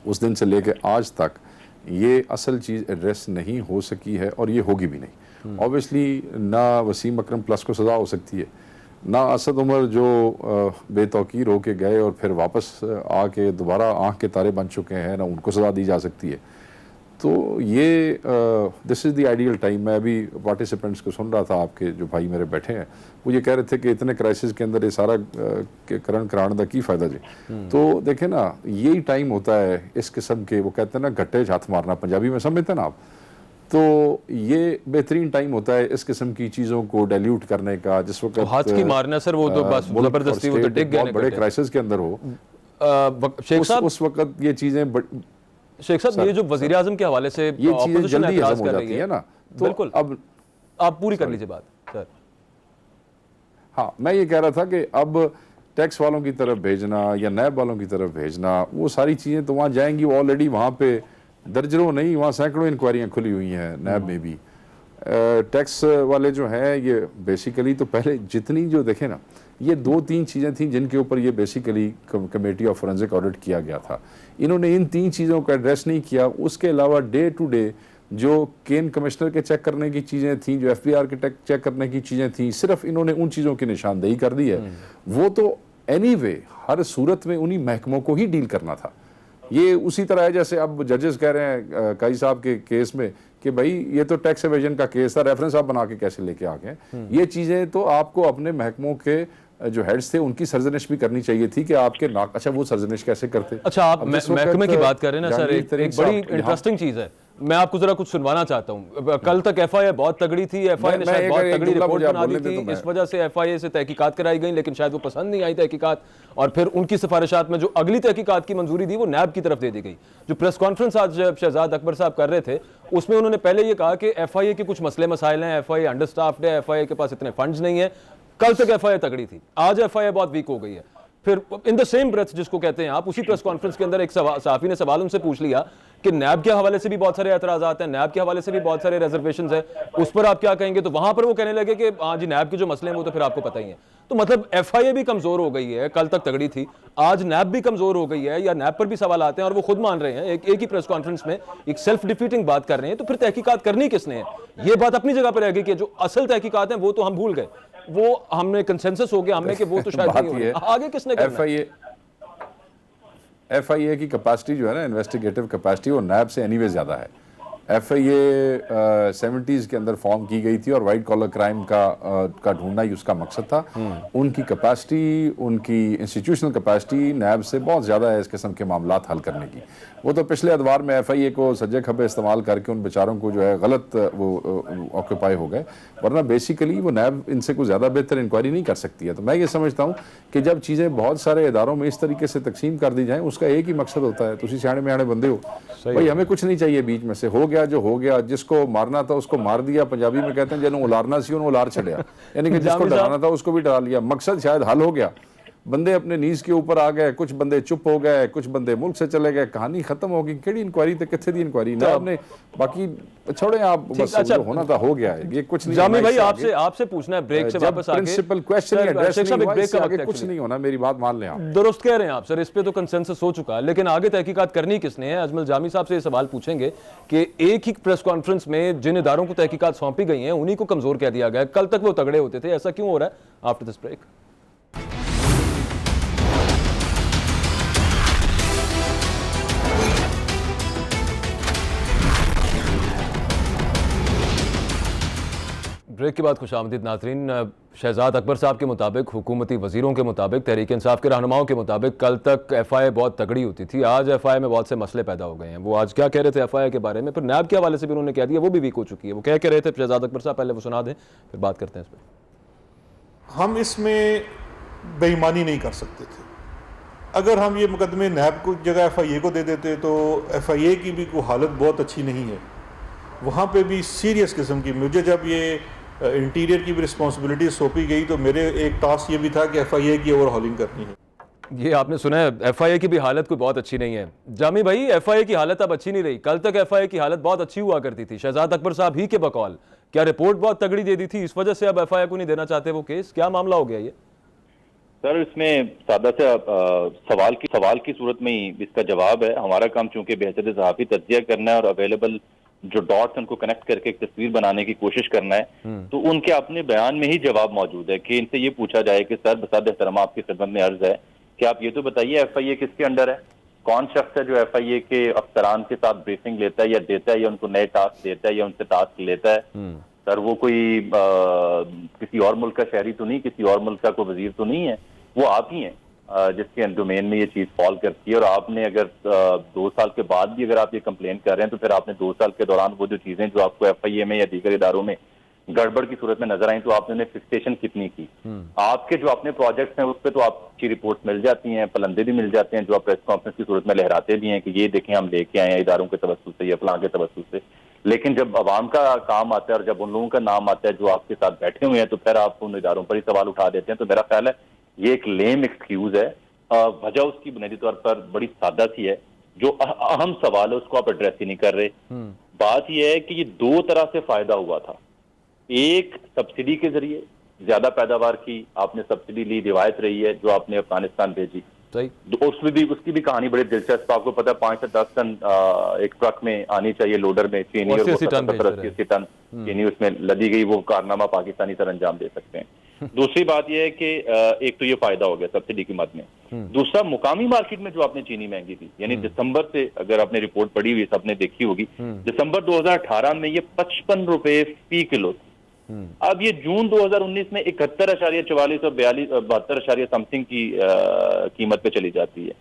उस दिन से लेकर आज तक ये असल चीज़ एड्रेस नहीं हो सकी है और ये होगी भी नहीं। ऑब्वियसली ना वसीम अकरम प्लस को सज़ा हो सकती है, ना असद उमर जो बेतौकीर होके गए और फिर वापस आके दोबारा आँख के तारे बन चुके हैं, ना उनको सज़ा दी जा सकती है। तो ये this is the ideal time. मैं अभी पार्टिसिपेंट्स को सुन रहा था, आपके जो भाई मेरे बैठे हैं वो ये कह रहे थे कि इतने क्राइसिस के अंदर ये सारा करण कराने का की फ़ायदा जी। तो देखें ना, यही टाइम होता है इस किस्म के, वो कहते हैं ना घट्टे हाथ मारना, पंजाबी में समझते हैं ना आप, तो ये बेहतरीन टाइम होता है इस किस्म की चीज़ों को डाइल्यूट करने का। जिस वक्त हाथ की मारना सर, वो तो बस जबरदस्ती, वो तो डिग गए बड़े क्राइसिस के अंदर हो, शेख साहब उस वक्त ये चीज़ें शेख साहब, ये जो वजीर आज़म के हवाले से ये चीजें जल्दी हजम हो जाती है ना, तो बिल्कुल अब आप पूरी कर लीजिए बात सर। हाँ, मैं ये कह रहा था कि अब टैक्स वालों की तरफ भेजना या नैब वालों की तरफ भेजना, वो सारी चीज़ें तो वहाँ जाएंगी। ऑलरेडी वहाँ पे दर्जनों नहीं, वहाँ सैकड़ों इंक्वायरियाँ खुली हुई हैं नैब में भी। टैक्स वाले जो हैं ये बेसिकली तो पहले जितनी जो देखें ना, ये 2-3 चीज़ें थी जिनके ऊपर ये basically committee of forensic audit किया गया था। इन्होंने इन 3 चीज़ों का एड्रेस नहीं किया। उसके अलावा डे टू डे जो केन कमिश्नर के चेक करने की चीज़ें थी, जो FBR के चेक करने की चीज़ें थी, सिर्फ इन्होंने उन चीज़ों की निशानदेही कर दी है। वो तो एनीवे हर सूरत में उन्हीं महकमों को ही डील करना था। ये उसी तरह है जैसे अब जजेस कह रहे हैं काई साहब के केस में कि भाई ये तो टैक्स एवेजन का केस था, रेफरेंस आप बना के कैसे लेके आ गए। ये चीज़ें तो आपको अपने महकमों के जो हेड्स थे उनकी सर्जनिश भी करनी चाहिए थी कि आपके नाक, अच्छा वो सर्जनिश कैसे करते। अच्छा, आप महकमे की बात कर रहे हैं ना सर, एक बड़ी इंटरेस्टिंग चीज़ है, मैं आपको जरा कुछ सुनवाना चाहता हूँ। कल तक FIA बहुत तगड़ी थी, FIA ने शायद बहुत तगड़ी रिपोर्ट बना दी थी, इस वजह से FIA से तहकीकात कराई गई, लेकिन शायद वो पसंद नहीं आई तहकीकात, और फिर उनकी सिफारिशात में जो अगली तहकीकात की मंजूरी दी वो नैब की तरफ दे दी गई। जो प्रेस कॉन्फ्रेंस आज शहजाद अकबर साहब कर रहे थे उसमें उन्होंने पहले ये कहा कि FIA के कुछ मसले मसाइल हैं, FIA अंडरस्टाफ्ड है, FIA के पास इतने फंड्स नहीं है। कल तक FIA तगड़ी थी, आज FIA बहुत वीक हो गई है। फिर इन द सेम ब्रेथ जिसको कहते हैं आप, उसी प्रेस कॉन्फ्रेंस के अंदर एक सहाफी ने सवाल उनसे पूछ लिया कि नैब के हवाले से भी बहुत सारे एतराजात हैं, नैब के हवाले से भी बहुत सारे रिजर्वेशंस हैं, उस पर आप क्या कहेंगे? तो वहां पर वो कहने लगे कि हाँ जी नैब के जो मसले हैं वो तो फिर आपको पता ही है। तो मतलब एफआईए भी कमजोर हो गई है, कल तक तगड़ी थी, आज नैब भी कमजोर हो गई है, या नैब पर भी सवाल आते हैं और वो खुद मान रहे हैं, एक ही प्रेस कॉन्फ्रेंस में एक सेल्फ डिफीटिंग बात कर रहे हैं। तो फिर तहकीकात करनी किसने है? ये बात अपनी जगह पर रहेगी कि जो असल तहकीकात हैं वो तो हम भूल गए, वो हमने कंसेंसस हो गया हमें कि वो तो शायद नहीं हो रही। आगे किसने करना है? एफआईए की कैपेसिटी जो है ना, इन्वेस्टिगेटिव कैपेसिटी, वो नैब से एनीवे ज़्यादा है। एफआईए 70s के अंदर फॉर्म की गई थी और वाइट कॉलर क्राइम का ढूंढना ही उसका मकसद था। उनकी कैपेसिटी, उनकी इंस्टीट्यूशनल कैपेसिटी नैब से बहुत ज़्यादा है इस किस्म के मामलात हल करने की। वो तो पिछले अदवार में एफआईए को सज्जे खब्बे इस्तेमाल करके उन बेचारों को जो है गलत वो ऑक्यूपाई हो गए, वरना बेसिकली वो नैब इनसे कुछ ज़्यादा बेहतर इंक्वायरी नहीं कर सकती है। तो मैं ये समझता हूँ कि जब चीज़ें बहुत सारे इदारों में इस तरीके से तकसीम कर दी जाएँ, उसका एक ही मकसद होता है, तुसी सियाने म्याने बंदे हो भाई, हमें कुछ नहीं चाहिए बीच में से, हो गया जो हो गया, जिसको मारना था उसको मार दिया, पंजाबी में कहते हैं जिन्होंने उलारना सी उन्होंने उलार छड़िया, यानी कि जिसको डराना था उसको भी डरा लिया, मकसद शायद हल हो गया, बंदे अपने नीज के ऊपर आ गए, कुछ बंदे चुप हो गए, कुछ बंदे मुल्क से चले गए, कहानी खत्म हो गई। केड़ी इंक्वायरी तो कितने दी इंक्वायरी ना आपने, बाकी छोड़े आप, बस अच्छा, जो होना था हो गया है, ये कुछ नहीं। जामी भाई आपसे पूछना है ब्रेक से वापस आके, प्रिंसिपल क्वेश्चन एड्रेस नहीं हुआ, इससे आगे कुछ एक्चुअली नहीं होना, मेरी बात मान लें आप। दुरुस्त कह रहे हैं आप सर, इस पे तो कंसेंसस हो चुका है, लेकिन आगे तहकीकात करनी किसने है? अजमल जामी साहब से ये सवाल पूछेंगे कि एक ही प्रेस कॉन्फ्रेंस में जिन इदारों को तहकीकात सौंपी गई हैं उन्हीं को कमजोर कह दिया गया। कल तक वो तगड़े होते थे, ऐसा क्यों हो रहा है? After this break. ब्रेक के बाद खुशामदीद नाज़रीन। शहजाद अकबर साहब के मुताबिक, हुकूमती वजीरों के मुताबिक, तहरीक इंसाफ के रहनुमाओं के मुताबिक कल तक एफआईए बहुत तगड़ी होती थी, आज एफआईए में बहुत से मसले पैदा हो गए हैं। वो आज क्या कह रहे थे एफआईए के बारे में, फिर नैब के हवाले से भी उन्होंने कह दिया, वो भी वीक हो चुकी है। वो क्या कह रहे थे शहजाद अकबर साहब, पहले वो सुना दें फिर बात करते हैं इस पर। हम इसमें बेईमानी नहीं कर सकते थे। अगर हम ये मुकदमे नैब को जगह एफआईए को दे देते तो एफआईए की भी कोई हालत बहुत अच्छी नहीं है, वहाँ पे भी सीरियस किस्म की। मुझे जब ये इंटीरियर की भी रिस्पॉन्सिबिलिटी सौंपी गई तो मेरे एक टास्क ये भी था कि एफआईए की ओवरहॉलिंग करनी है। ये आपने सुना है, एफआईए की भी हालत कोई बहुत अच्छी नहीं है। जामी भाई, एफआईए की हालत अब अच्छी नहीं रही, कल तक एफआईए की हालत बहुत अच्छी हुआ करती थी। शहजाद अकबर साहब ही के बकौल क्या रिपोर्ट बहुत तगड़ी दे दी थी, इस वजह से अब एफआईए को नहीं देना चाहते वो केस? क्या मामला हो गया ये? सर, इसमें सादा सा सवाल की सूरत में ही इसका जवाब है। हमारा काम चूंकि बेहतर सहाफी तज्जिया करना है और अवेलेबल जो डॉट्स उनको कनेक्ट करके एक तस्वीर बनाने की कोशिश करना है, तो उनके अपने बयान में ही जवाब मौजूद है कि इनसे ये पूछा जाए कि सर बसाद एहतराम आपकी खिदमत में अर्ज है कि आप ये तो बताइए एफआईए किसके अंडर है, कौन शख्स है जो एफआईए के अफसरान के साथ ब्रीफिंग लेता है या देता है या उनको नए टास्क देता है या उनसे टास्क लेता है। सर वो कोई किसी और मुल्क का शहरी तो नहीं, किसी और मुल्क का कोई वजीर तो नहीं है, वो आप ही हैं जिसके डोमेन में ये चीज फॉल करती है। और आपने अगर 2 साल के बाद भी अगर आप ये कंप्लेन कर रहे हैं तो फिर आपने 2 साल के दौरान वो जो चीजें जो आपको एफआईए में या दीगर इदारों में गड़बड़ की सूरत में नजर आई तो आपने उन्हें फिक्सेशन कितनी की? आपके जो अपने प्रोजेक्ट्स हैं उस पर तो आपकी रिपोर्ट मिल जाती हैं, पलंदे भी मिल जाते हैं जो आप प्रेस कॉन्फ्रेंस की सूरत में लहराते भी हैं कि ये देखें हम लेके आए हैं इदारों के तवस्सुस से या फलां के तवस्सुस से। लेकिन जब अवाम का काम आता है और जब उन लोगों का नाम आता है जो आपके साथ बैठे हुए हैं तो फिर आप उन इदारों पर ही सवाल उठा देते हैं। तो मेरा ख्याल है ये एक लेम एक्सक्यूज है। वजह उसकी बुनियादी तौर पर बड़ी सादा सी है, जो अहम सवाल है उसको आप एड्रेस ही नहीं कर रहे। बात यह है कि ये 2 तरह से फायदा हुआ था। एक, सब्सिडी के जरिए ज्यादा पैदावार की आपने सब्सिडी ली, रिवायत रही है जो आपने अफगानिस्तान भेजी, उसकी भी कहानी बड़ी दिलचस्प। आपको पता है 5 से 10 टन एक ट्रक में आनी चाहिए, लोडर में चीनी, और 80 टन चीनी उसमें लदी गई। वो कारनामा पाकिस्तानी सर अंजाम दे सकते हैं। दूसरी बात यह है कि एक तो ये फायदा हो गया सब्सिडी की मद में, दूसरा मुकामी मार्केट में जो आपने चीनी महंगी थी, यानी दिसंबर से, अगर आपने रिपोर्ट पढ़ी हुई सबने देखी होगी, दिसंबर 2018 में ये 55 रुपए फी किलो थी। अब ये जून 2019 में 71.44 और 72 समथिंग की कीमत पे चली जाती है।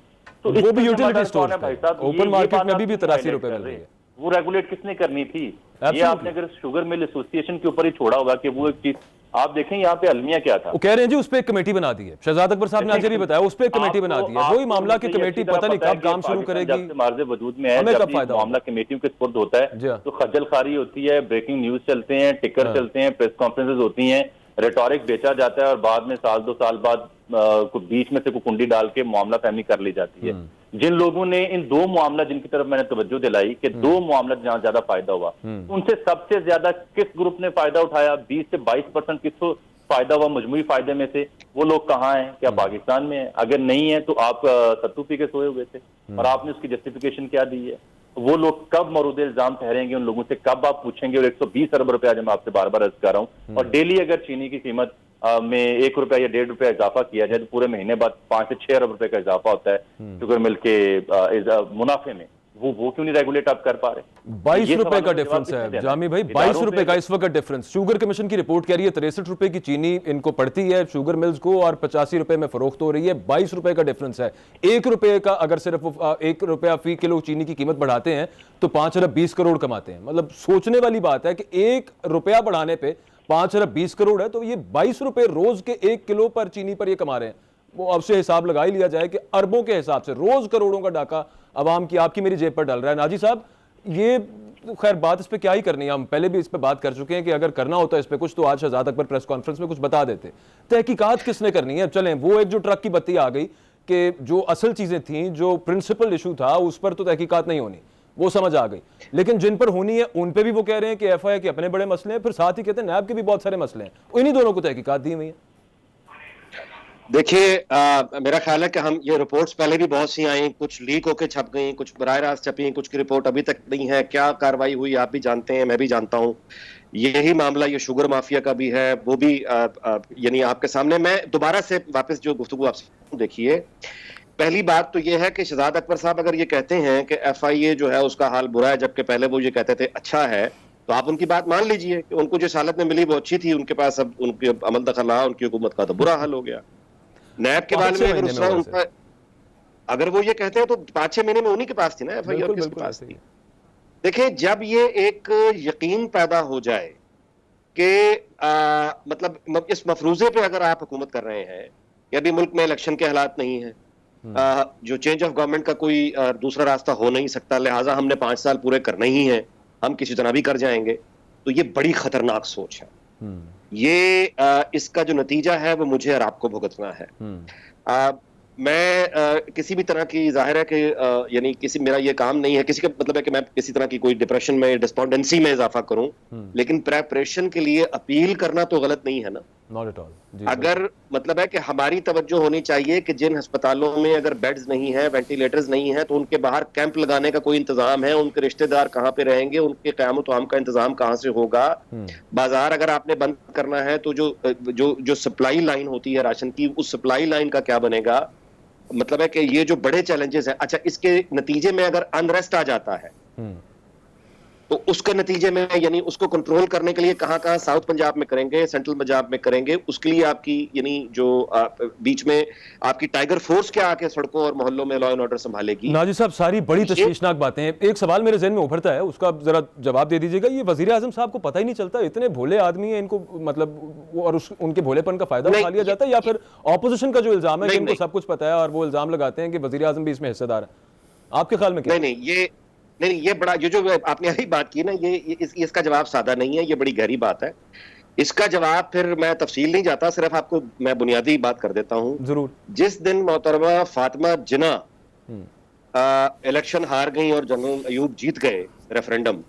तो वो भी यूटिलिटी स्टोर भाई साहब, ओपन मार्केट में भी 83 रुपए मिल रही है। वो रेगुलेट किसने करनी थी? ये आपने अगर शुगर मिल एसोसिएशन के ऊपर ही छोड़ा होगा कि वो एक चीज आप देखें यहाँ पे अलमिया क्या था। वो कह रहे हैं जी उस पे एक कमेटी बना दी है, शहजाद अकबर साहब ने आज भी बताया उस पे एक कमेटी बना दी है। वही मामला की कमेटी पता नहीं कब काम शुरू करेगी, मार्जे वजूद में है, जब मामला कमेटियों के सुपुर्द होता है तो खज्जल खारी होती है, ब्रेकिंग न्यूज चलते हैं, टिकर चलते हैं, प्रेस कॉन्फ्रेंसेज होती हैं, रेटोरिक बेचा जाता है और बाद में साल 2 साल बाद को बीच में से कोई कुंडी डाल के मामला फहमी कर ली जाती है। जिन लोगों ने इन दो मामला जिनकी तरफ मैंने तवज्जो दिलाई कि दो मामला जहां ज्यादा फायदा हुआ, उनसे सबसे ज्यादा किस ग्रुप ने फायदा उठाया? 20 से 22% किसको फायदा हुआ मजमूई फायदे में से? वो लोग कहाँ हैं? क्या पाकिस्तान में है? अगर नहीं है तो आप सत्तू पी के सोए हुए थे और आपने उसकी जस्टिफिकेशन क्या दी है? वो लोग कब मरूद इल्जाम ठहरेंगे? उन लोगों से कब आप पूछेंगे? और 120 अरब रुपया जो मैं आपसे बार बार अर्ज कर रहा हूँ, और डेली अगर चीनी की कीमत में 1 रुपया या 1.5 रुपया इजाफा किया जाए तो पूरे महीने बाद 5 से 6 अरब रुपए का इजाफा होता है शुगर मिल के मुनाफे में। वो क्यों नहीं रेगुलेट आप कर पा रहे? 22 रुपए का डिफरेंस है जामी भाई, 22 रुपए का इस वक्त डिफरेंस। शुगर कमीशन की रिपोर्ट कह रही है 63 रुपए की चीनी इनको पड़ती है शुगर मिल्स को और 85 रुपए में फरोख्त हो रही है। 22 रुपए का डिफरेंस है। 1 रुपए का अगर सिर्फ 1 रुपया फी किलो चीनी की कीमत बढ़ाते हैं तो 5 अरब 20 करोड़ कमाते हैं। मतलब सोचने वाली बात है कि 1 रुपया बढ़ाने पे 5 अरब 20 करोड़ है, तो ये 22 रुपए रोज के 1 किलो पर चीनी पर ये कमा रहे हैं। वो अब से हिसाब लगा ही लिया जाए कि अरबों के हिसाब से रोज करोड़ों का डाका अवाम की आपकी मेरी जेब पर डल रहा है। नाजी साहब, ये खैर बात इस पे क्या ही करनी है, हम पहले भी इस पे बात कर चुके हैं कि अगर करना होता है इस पे कुछ तो आज शहजाद अकबर प्रेस कॉन्फ्रेंस में कुछ बता देते। तहकीकात किसने करनी है? चलें, वो एक जो ट्रक की बत्ती आ गई कि जो असल चीजें थी, जो प्रिंसिपल इशू था, उस पर तो तहकीकात नहीं होनी, वो समझ आ गई। लेकिन जिन पर होनी है उन पे भी वो कह रहे हैं कि FIA के अपने बड़े मसले हैं, फिर साथ ही कहते हैं नैब के भी बहुत सारे मसले हैं। इन्हीं दोनों को तहकीकात दी हुई है। देखिए, मेरा ख्याल है कि हम ये रिपोर्ट्स पहले भी बहुत सी आई, कुछ लीक होकर छप गई, कुछ बराह रास्त छपी, कुछ की रिपोर्ट अभी तक नहीं है। क्या कार्रवाई हुई आप भी जानते हैं, मैं भी जानता हूं। यही मामला ये शुगर माफिया का भी है, वो भी यानी आपके सामने। मैं दोबारा से वापस जो गुफ्तगू आपसे, देखिए, पहली बात तो ये है कि शहजाद अकबर साहब अगर ये कहते हैं कि FIA जो है उसका हाल बुरा है, जबकि पहले वो ये कहते थे अच्छा है, तो आप उनकी बात मान लीजिए कि उनको जिस हालत में मिली वो अच्छी थी, उनके पास अब उनके अमल दखल रहा, उनकी हुकूमत का तो बुरा हाल हो गया। नैब के बारे में अगर उस उनका अगर वो ये कहते हैं तो 5-6 महीने में उन्हीं के पास थी ना FIA, और किसके पास थी? देखिए, जब ये एक यकीन पैदा हो जाए कि मतलब इस मफरूजे पे अगर आप हुकूमत कर रहे हैं, या भी मुल्क में इलेक्शन के हालात नहीं है, जो चेंज ऑफ गवर्नमेंट का कोई दूसरा रास्ता हो नहीं सकता, लिहाजा हमने 5 साल पूरे करने ही हैं, हम किसी तरह भी कर जाएंगे, तो ये बड़ी खतरनाक सोच है। ये इसका जो नतीजा है वो मुझे और आपको भुगतना है। मैं किसी भी तरह की, जाहिर है कि यानी किसी, मेरा ये काम नहीं है किसी का मतलब है कि मैं किसी तरह की कोई डिप्रेशन में, डिस्पोंडेंसी में इजाफा करूं, लेकिन प्रेपरेशन के लिए अपील करना तो गलत नहीं है ना। Not at all. अगर मतलब है कि हमारी तवज्जो होनी चाहिए कि जिन अस्पतालों में अगर बेड्स नहीं है, वेंटिलेटर्स नहीं है, तो उनके बाहर कैंप लगाने का कोई इंतजाम है, उनके रिश्तेदार कहाँ पे रहेंगे, उनके क़याम तआम का इंतजाम कहाँ से होगा। बाजार अगर आपने बंद करना है तो जो सप्लाई लाइन होती है राशन की, उस सप्लाई लाइन का क्या बनेगा? मतलब है कि ये जो बड़े चैलेंजेस हैं। अच्छा, इसके नतीजे में अगर अनरेस्ट आ जाता है तो उसके नतीजे में यानी उसको कंट्रोल करने के लिए कहां साउथ पंजाब में करेंगे, सेंट्रल पंजाब में करेंगे, उसके लिए आपकी यानी जो बीच में आपकी टाइगर फोर्स क्या आके सड़कों और मोहल्लों में लॉ एंड ऑर्डर संभालेगी? नाजी साहब, सारी बड़ी तशवीशनाक बातें हैं। एक सवाल मेरे जहन में उभरता है, उसका जरा जवाब दे दीजिएगा। ये वजीर आजम साहब को पता ही नहीं चलता, इतने भोले आदमी हैं, इनको मतलब और उनके भोलेपन का फायदा उठा लिया जाता है, या फिर ऑपोजिशन का जो इल्जाम है कि इनको सब कुछ पता है और वो इल्जाम लगाते हैं कि वजीर आजम भी इसमें हिस्सेदार है? आपके ख्याल में क्या? नहीं, ये बड़ा जो आपने अभी बात की ना, इसका जवाब सादा नहीं है, ये बड़ी गहरी बात है। इसका जवाब फिर मैं तफसील नहीं जाता, सिर्फ आपको मैं बुनियादी बात कर देता हूं। जरूर। जिस दिन मोहतरमा फातिमा जिन्ना इलेक्शन हार गई और जनरल अयूब जीत गए रेफरेंडम,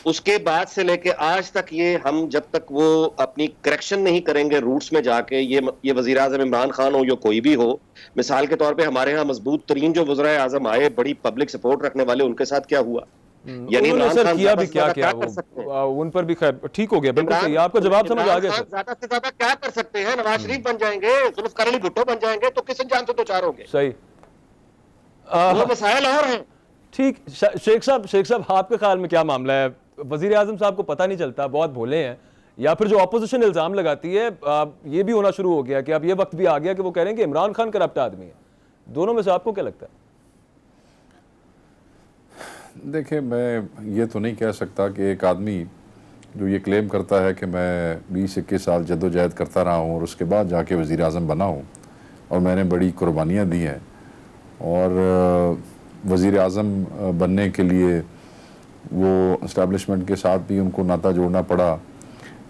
उसके बाद से लेके आज तक ये हम जब तक वो अपनी करेक्शन नहीं करेंगे रूट्स में जाके, ये वजीर आजम इमरान खान हो या कोई भी हो, मिसाल के तौर पे हमारे यहाँ मजबूत तरीन जो वज़ीर आजम आए, बड़ी पब्लिक सपोर्ट रखने वाले, उनके साथ क्या हुआ? यानी इमरान खान किया भी क्या उन पर भी खैर ठीक हो गया। बिल्कुल सही, आपका जवाब समझ आ गया। ज्यादा से ज्यादा क्या कर सकते हैं? नवाज शरीफ बन जाएंगे, जुल्फिकार अली भुट्टो बन जाएंगे, तो किस इंसान से दो चार होंगे? सही, वो मसाइल और हैं। ठीक। शेख साहब आपके ख्याल में क्या मामला है? वजीर आजम साहब को पता नहीं चलता, बहुत भोले हैं, या फिर जो ऑपोजिशन इल्जाम लगाती है ये भी होना शुरू हो गया कि अब ये वक्त भी आ गया कि वो कह रहे हैं कि इमरान खान करप्ट आदमी है? दोनों में से आपको क्या लगता है? देखिए, मैं ये तो नहीं कह सकता कि एक आदमी जो ये क्लेम करता है कि मैं 20-21 साल जद्दोजहद करता रहा हूँ और उसके बाद जाके वज़ीर आज़म बना हूँ और मैंने बड़ी कुर्बानियाँ दी हैं और वज़ीर आज़म बनने के लिए वो इस्टेब्लिशमेंट के साथ भी उनको नाता जोड़ना पड़ा,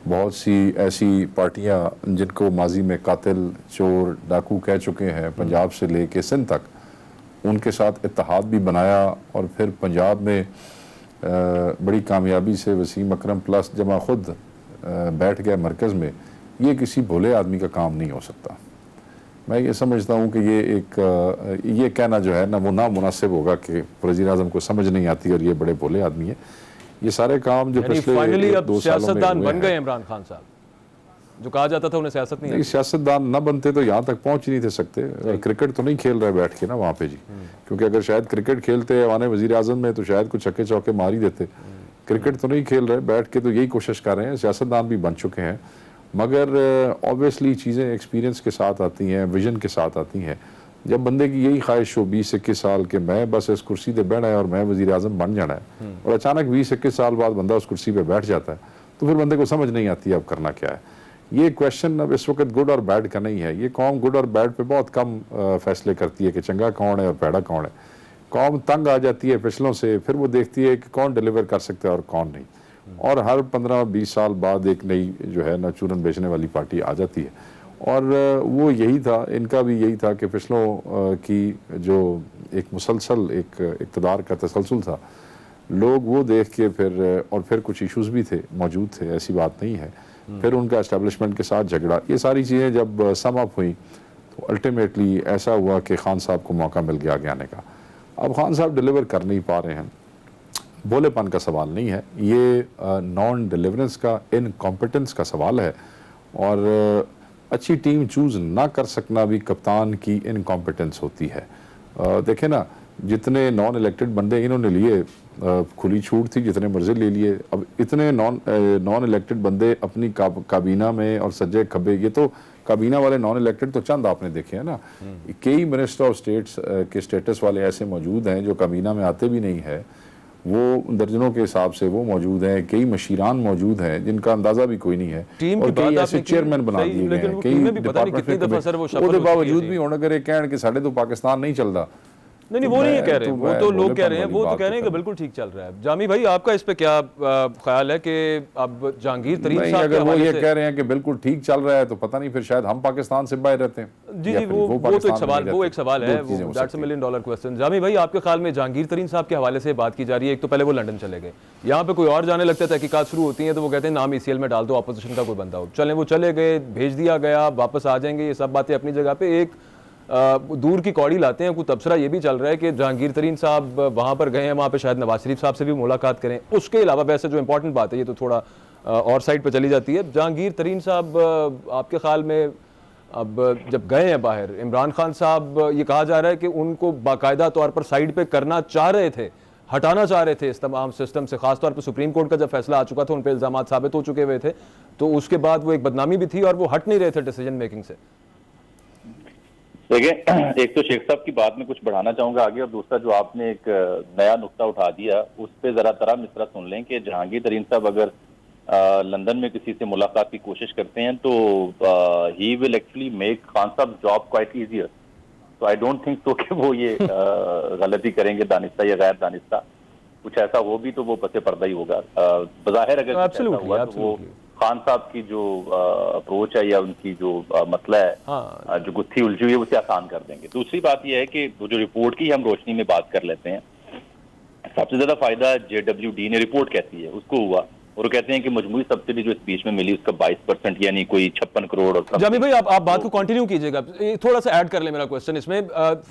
बहुत सी ऐसी पार्टियां जिनको माजी में कातिल, चोर, डाकू कह चुके हैं, पंजाब से लेके सिंध तक, उनके साथ इत्तेहाद भी बनाया और फिर पंजाब में बड़ी कामयाबी से वसीम अकरम प्लस जमा खुद बैठ गया मरकज़ में। ये किसी भोले आदमी का काम नहीं हो सकता। मैं ये समझता हूँ कि ये कहना जो है ना वो नामुनासिब होगा कि वज़ीर आज़म को समझ नहीं आती और ये बड़े भोले आदमी है। ये सारे काम जो पिछले फाइनली अब 2 सालों में सियासतदान हुए बन गए हैं। इमरान खान साहब, जो कहा जाता था उन्हें सियासत नहीं नहीं, सियासतदान न बनते तो यहाँ तक पहुँच ही नहीं थे सकते। क्रिकेट तो नहीं खेल रहे बैठ के ना वहाँ पे जी, क्योंकि अगर शायद क्रिकेट खेलते आने वज़ीर आज़म में तो शायद कुछ छक्के चौके मार ही देते। क्रिकेट तो नहीं खेल रहे बैठ के, तो यही कोशिश कर रहे हैं। सियासतदान भी बन चुके हैं, मगर ऑब्वियसली चीज़ें एक्सपीरियंस के साथ आती हैं, विजन के साथ आती हैं। जब बंदे की यही ख्वाहिश हो 20-21 साल के मैं बस इस कुर्सी पे बैठा है और मैं वज़ीर आज़म बन जाना है, और अचानक 20-21 साल बाद बंदा उस कुर्सी पे बैठ जाता है, तो फिर बंदे को समझ नहीं आती अब करना क्या है। ये क्वेश्चन अब इस वक्त गुड और बैड का नहीं है। ये कौम गुड और बैड पे बहुत कम फैसले करती है कि चंगा कौन है और पैड़ा कौन है। कौम तंग आ जाती है पिछलों से, फिर वो देखती है कि कौन डिलीवर कर सकता है और कौन नहीं, और हर 15-20 साल बाद एक नई जो है ना चूरन बेचने वाली पार्टी आ जाती है। और वो यही था, इनका भी यही था कि पिछलों की जो एक मुसलसल एक इक़्तिदार का तसलसल था, लोग वो देख के फिर कुछ इश्यूज़ भी थे, मौजूद थे, ऐसी बात नहीं है। फिर उनका एस्टेब्लिशमेंट के साथ झगड़ा, ये सारी चीज़ें जब सम अप हुई तो अल्टीमेटली ऐसा हुआ कि खान साहब को मौका मिल गया आगे आने का। अब खान साहब डिलीवर कर नहीं पा रहे हैं, भोलेपन का सवाल नहीं है, ये नॉन डिलीवरेंस का, इनकॉम्पिटेंस का सवाल है। और अच्छी टीम चूज़ ना कर सकना भी कप्तान की इनकॉम्पिटेंस होती है। देखें ना, जितने नॉन इलेक्टेड बंदे इन्होंने लिए, खुली छूट थी, जितने मर्जी ले लिए। अब इतने नॉन इलेक्टेड बंदे अपनी काबीना में और सज्जे खब्बे, ये तो काबीना वाले नॉन इलेक्टेड तो चंद आपने देखे हैं ना, कई मिनिस्टर ऑफ स्टेट्स के स्टेटस वाले ऐसे मौजूद हैं जो काबीना में आते भी नहीं है, वो दर्जनों के हिसाब से वो मौजूद हैं। कई मशीरान मौजूद हैं जिनका अंदाजा भी कोई नहीं है, और कई ऐसे चेयरमैन बना दिए गए हैं, कई डिपार्टमेंट में बावजूद भी होने करे कहण कि साढ़े तो पाकिस्तान नहीं चलता। नहीं, वो नहीं कह रहे, वो तो लोग कह रहे हैं, वो तो कह रहे हैं कि बिल्कुल ठीक चल रहा है। जामी भाई, आपका इस पे क्या ख्याल है कि अब जहांगीर तरीन साहब अगर वो ये कह रहे हैं कि बिल्कुल ठीक चल रहा है तो पता नहीं फिर शायद हम पाकिस्तान से बाहर रहते हैं। जी जी, वो तो एक सवाल है, वो that's a $1 million question. Jami भाई, आपके ख्याल में जहांगीर तरीन साहब के हवाले से बात की जा रही है। एक तो पहले वो लंदन चले गए, यहाँ पे कोई और जाने लगता है, तहकीकात शुरू होती हैं तो वो कहते हैं नाम ECL में डाल दो, अपोजिशन का कोई बंदा हो। चले, वो चले गए, भेज दिया गया, वापस आ जाएंगे, ये सब बातें अपनी जगह पे। एक दूर की कौड़ी लाते हैं, कुछ तबसरा ये भी चल रहा है कि जहांगीर तरीन साहब वहाँ पर गए हैं, वहाँ पे शायद नवाज शरीफ साहब से भी मुलाकात करें। उसके अलावा वैसे जो इंपॉर्टेंट बात है, ये तो थोड़ा और साइड पे चली जाती है। जहांगीर तरीन साहब आपके ख्याल में अब जब गए हैं बाहर, इमरान खान साहब ये कहा जा रहा है कि उनको बाकायदा तौर पर साइड पे करना चाह रहे थे, हटाना चाह रहे थे इस तमाम सिस्टम से, खासतौर पर सुप्रीम कोर्ट का जब फैसला आ चुका था, उन पर इल्जाम साबित हो चुके हुए थे, तो उसके बाद वो एक बदनामी भी थी और वो हट नहीं रहे थे डिसीजन मेकिंग से। देखिए, एक तो शेख साहब की बात में कुछ बढ़ाना चाहूंगा आगे, और दूसरा जो आपने एक नया नुक्ता उठा दिया उस पर जरा तरह मिसरा सुन लें कि जहांगीर तरीन साहब अगर लंदन में किसी से मुलाकात की कोशिश करते हैं तो he will actually make Khan साहब जॉब क्वाइट ईजियर। तो आई डोंट थिंक तो कि वो ये गलती करेंगे दानिस्ता या गैर दानिस्ता। कुछ ऐसा हो भी तो वो पसे पर्दा ही होगा। बज़ाहिर अगर ऐसा हुआ तो वो खान साहब की जो अप्रोच है या उनकी जो मसला है, जो गुत्थी उलझी हुई है, उसे आसान कर देंगे। दूसरी बात यह है कि वो जो रिपोर्ट की हम रोशनी में बात कर लेते हैं, सबसे ज्यादा फायदा JWD ने रिपोर्ट कहती है उसको हुआ, और वो कहते हैं कि मजमूई सब्सिडी जो इस बीच में मिली उसका 22% यानी कोई 56 करोड़। और जामी भाई, आप बात को कंटिन्यू कीजिएगा, थोड़ा सा ऐड कर ले मेरा क्वेश्चन इसमें।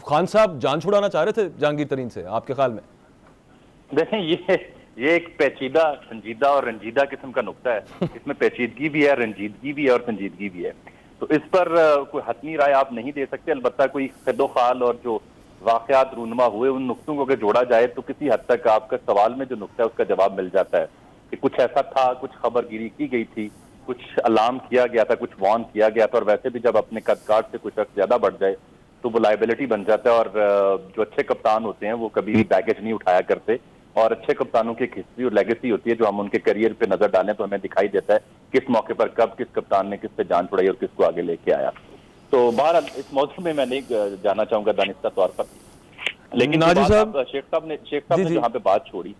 खान साहब जान छुड़ाना चाह रहे थे जहांगीर तरीन से, आपके ख्याल में? देखें, ये एक पेचीदा, संजीदा और रंजीदा किस्म का नुक्ता है। इसमें पेचीदगी भी है, रंजीदगी भी है और संजीदगी भी है। तो इस पर कोई हतमी राय आप नहीं दे सकते। अलबत्ता कोई खिदो खाल और जो वाकयात रूनमा हुए उन नुक्तों को अगर जोड़ा जाए तो किसी हद तक आपका सवाल में जो नुक्ता है उसका जवाब मिल जाता है कि कुछ ऐसा था, कुछ खबरगिरी की गई थी, कुछ अलार्म किया गया था, कुछ वार्न किया गया था। और वैसे भी जब अपने कदकाठ से कुछ शख्स ज्यादा बढ़ जाए तो वो लाइबिलिटी बन जाता है। और जो अच्छे कप्तान होते हैं वो कभी भी बैगेज नहीं उठाया करते, और अच्छे कप्तानों की एक हिस्ट्री और लेगेसी होती है जो हम उनके करियर पे नजर डालें तो हमें दिखाई देता है किस मौके पर कब किस कप्तान ने किस पे जान छुड़ाई और किसको आगे लेके आया। तो बहरहाल इस मौजूद में मैं नहीं जाना चाहूंगा दानिस्ता तौर पर, लेकिन शेख साहब ने जहाँ पे बात छोड़ी,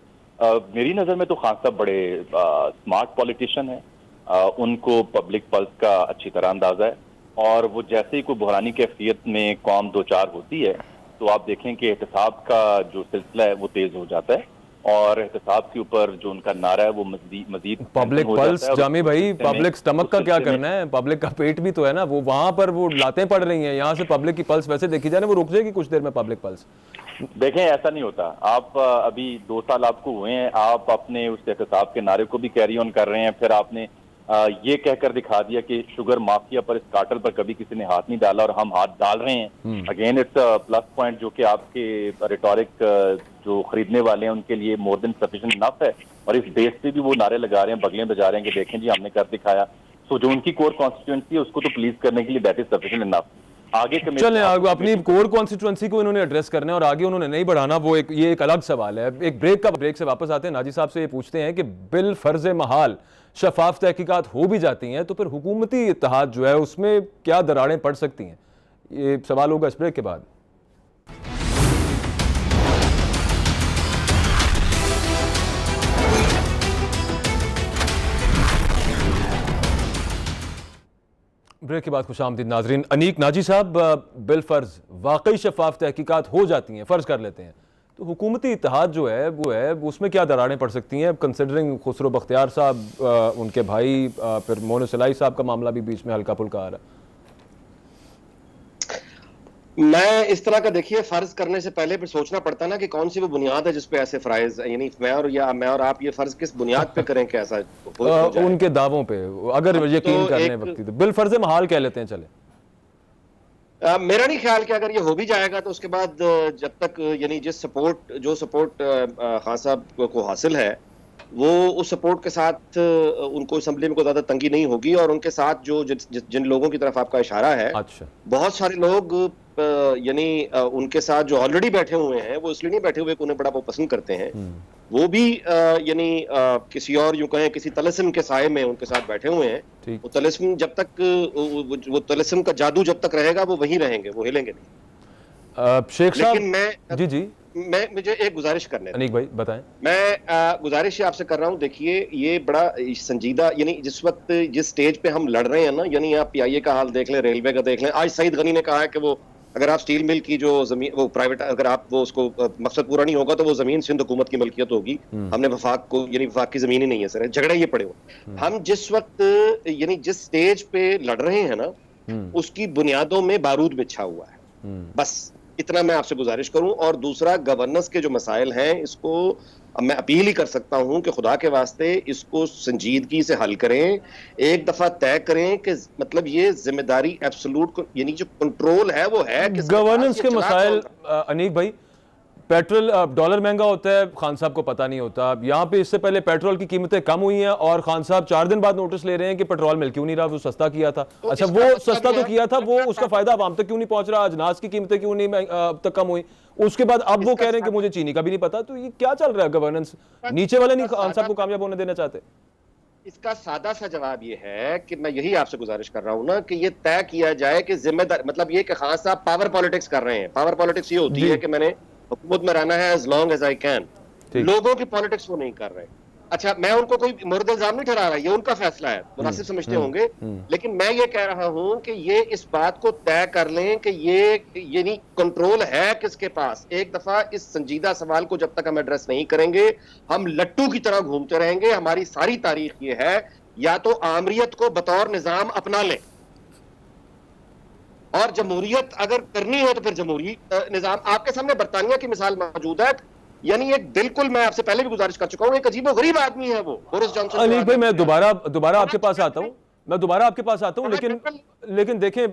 मेरी नजर में तो खान साहब बड़े स्मार्ट पॉलिटिशियन है, उनको पब्लिक पल्स का अच्छी तरह अंदाजा है, और वो जैसे ही कोई बहरानी कैफियत में कौम दो चार होती है तो आप देखें कि एहतसाब का जो सिलसिला है वो तेज हो जाता है, और एहतसाब के ऊपर जो उनका नारा है वो मजीद पब्लिक पल्स। जामी भाई, पब्लिक स्टमक का क्या करना है? पब्लिक का पेट भी तो है ना, वो वहां पर वो लातें पड़ रही हैं, यहाँ से पब्लिक की पल्स वैसे देखी जाए वो रुक जाएगी कुछ देर में पब्लिक पल्स। देखें, ऐसा नहीं होता। आप अभी 2 साल आपको हुए हैं, आप अपने उस एहतसाब के नारे को भी कैरी ऑन कर रहे हैं, फिर आपने ये कहकर दिखा दिया कि शुगर माफिया पर, इस कार्टेल पर कभी किसी ने हाथ नहीं डाला और हम हाथ डाल रहे हैं। अगेन इट्स प्लस पॉइंट जो कि आपके रिटोरिक जो खरीदने वाले हैं उनके लिए मोर देन सफिशिएंट इनफ है, और इस बेस पे भी वो नारे लगा रहे हैं, बगलें बजा रहे हैं कि देखें जी हमने कर दिखाया। सो जो उनकी कोर कॉन्स्टिट्यूएंसी है उसको तो प्लीज करने के लिए दैट इज सफिशिएंट इनफ। आगे चलें, अपनी कोर कॉन्स्टिट्यूएंसी को इन्होंने एड्रेस करना है और आगे उन्होंने नहीं बढ़ाना, वो ये एक अलग सवाल है। एक ब्रेक से वापस आते हैं, नाजी साहब से ये पूछते हैं कि बिल फर्ज महाल शफाफ तहकीकात हो भी जाती हैं तो फिर हुकूमती इत्तेहाद जो है उसमें क्या दरारें पड़ सकती हैं? ये सवाल होगा इस ब्रेक के बाद। ब्रेक के बाद खुशामदीद नाजरीन। अनीक नाजी साहब, बिल फर्ज वाकई शफाफ तहकीकात हो जाती हैं, फर्ज कर लेते हैं, तो हुकूमती इत्तेहाद जो है वो उसमें क्या दरारें पड़ सकती हैं? कंसिडरिंग खुसरो बख्तियार साहब, उनके भाई, फिर मोनो सिलाई साहब का मामला भी बीच में हल्का फुल्का आ रहा है। मैं इस तरह का, देखिए, फर्ज करने से पहले फिर सोचना पड़ता है ना कि कौन सी वो बुनियाद है जिसपे ऐसे फराइज, यानी मैं और आप ये फर्ज किस बुनियाद पे करें कि ऐसा हो जाए? उनके दावों पे अगर यकीन करने वक्त तो बिल फर्ज महाल कह लेते हैं। चले, मेरा नहीं ख्याल कि अगर ये हो भी जाएगा तो उसके बाद जब तक, यानी जो सपोर्ट खान साहब को हासिल है वो उस सपोर्ट के साथ उनको असेंबली में कोई ज्यादा तंगी नहीं होगी, और उनके साथ जो जिन लोगों की तरफ आपका इशारा है, अच्छा, बहुत सारे लोग यानी उनके साथ जो ऑलरेडी बैठे हुए हैं, वो इसलिए नहीं बैठे हुए कि उन्हें बड़ा वो पसंद करते हैं, वो भी यानी किसी और यूं कहें किसी तलस्म के साए में उनके साथ बैठे हुए हैं। वो तलस्म जब तक, वो तलस्म का जादू जब तक रहेगा वो वहीं रहेंगे, वो हिलेंगे नहीं। शेख साहब, लेकिन जी मुझे एक गुजारिश करने अनीक भाई बताएं। मैं गुजारिश आपसे कर रहा हूं, देखिए ये बड़ा संजीदा, यानी जिस वक्त जिस स्टेज पे हम लड़ रहे हैं ना, यानी आप PIA का हाल देख लें, रेलवे का देख लें। आज सईद गनी ने कहा है कि वो अगर आप स्टील मिल की जो जमीन, वो प्राइवेट, अगर आप वो उसको मकसद पूरा नहीं होगा तो वो जमीन सिंध हुकूमत की मलकियत होगी। हमने वफाक को, यानी वफाक की जमीन ही नहीं है सर, झगड़े ये पड़े हुए। हम जिस वक्त यानी जिस स्टेज पे लड़ रहे हैं ना, उसकी बुनियादों में बारूद बिछा हुआ है। बस इतना मैं आपसे गुजारिश करूं। और दूसरा, गवर्नेंस के जो मसाइल हैं, इसको मैं अपील ही कर सकता हूं कि खुदा के वास्ते इसको संजीदगी से हल करें, एक दफा तय करें कि मतलब ये जिम्मेदारी एब्सोल्यूट, यानी जो कंट्रोल है वो है कि गवर्नेंस के मसाइल। अनीक भाई, पेट्रोल डॉलर महंगा होता है, खान साहब को पता नहीं होता। यहाँ पे इससे पहले पेट्रोल की कीमतें कम हुई हैं और खान साहब 4 दिन बाद नोटिस ले रहे हैं कि पेट्रोल मिल क्यों नहीं रहा, वो सस्ता किया था। तो अच्छा, वो सस्ता तो किया था, वो उसका फायदा आवाम तक क्यों नहीं पहुंच रहा? अजनास की कीमतें क्यों नहीं अब तक कम हुई? उसके बाद अब वो कह रहे हैं कि मुझे चीनी का भी नहीं पता। तो ये क्या चल रहा है? गवर्नेंस नीचे वाले नहीं खान साहब को कामयाब होने देना चाहते? इसका सादा सा जवाब ये है कि मैं यही आपसे गुजारिश कर रहा हूं ना कि ये तय किया जाए कि जिम्मेदार, मतलब ये कि खान साहब पावर पॉलिटिक्स कर रहे हैं। पावर पॉलिटिक्स ये होती है कि मैंने हुकूमत में रहना है as long as I can। लोगों की पॉलिटिक्स वो नहीं कर रहे। अच्छा, मैं उनको कोई मुर्द इल्जाम नहीं ठहरा रहा, ये उनका फैसला है, मुनासिब समझते होंगे। लेकिन मैं ये कह रहा हूं कि ये इस बात को तय कर लें कि ये नहीं कंट्रोल है किसके पास। एक दफा इस संजीदा सवाल को जब तक हम एड्रेस नहीं करेंगे, हम लट्टू की तरह घूमते रहेंगे। हमारी सारी तारीख ये है, या तो आमरियत को बतौर निजाम अपना लें, और जमहूरियत अगर करनी है तो फिर जमहूरी निजाम। आपके सामने बरतानिया की मिसाल मौजूद है, यानी एक, बिल्कुल मैं आपसे पहले भी गुजारिश कर चुका हूं, एक अजीबो गरीब आदमी है वो, बोरिस जॉनसन। अलीक भाई, मैं दोबारा आपके पास आता हूं, लेकिन देखें,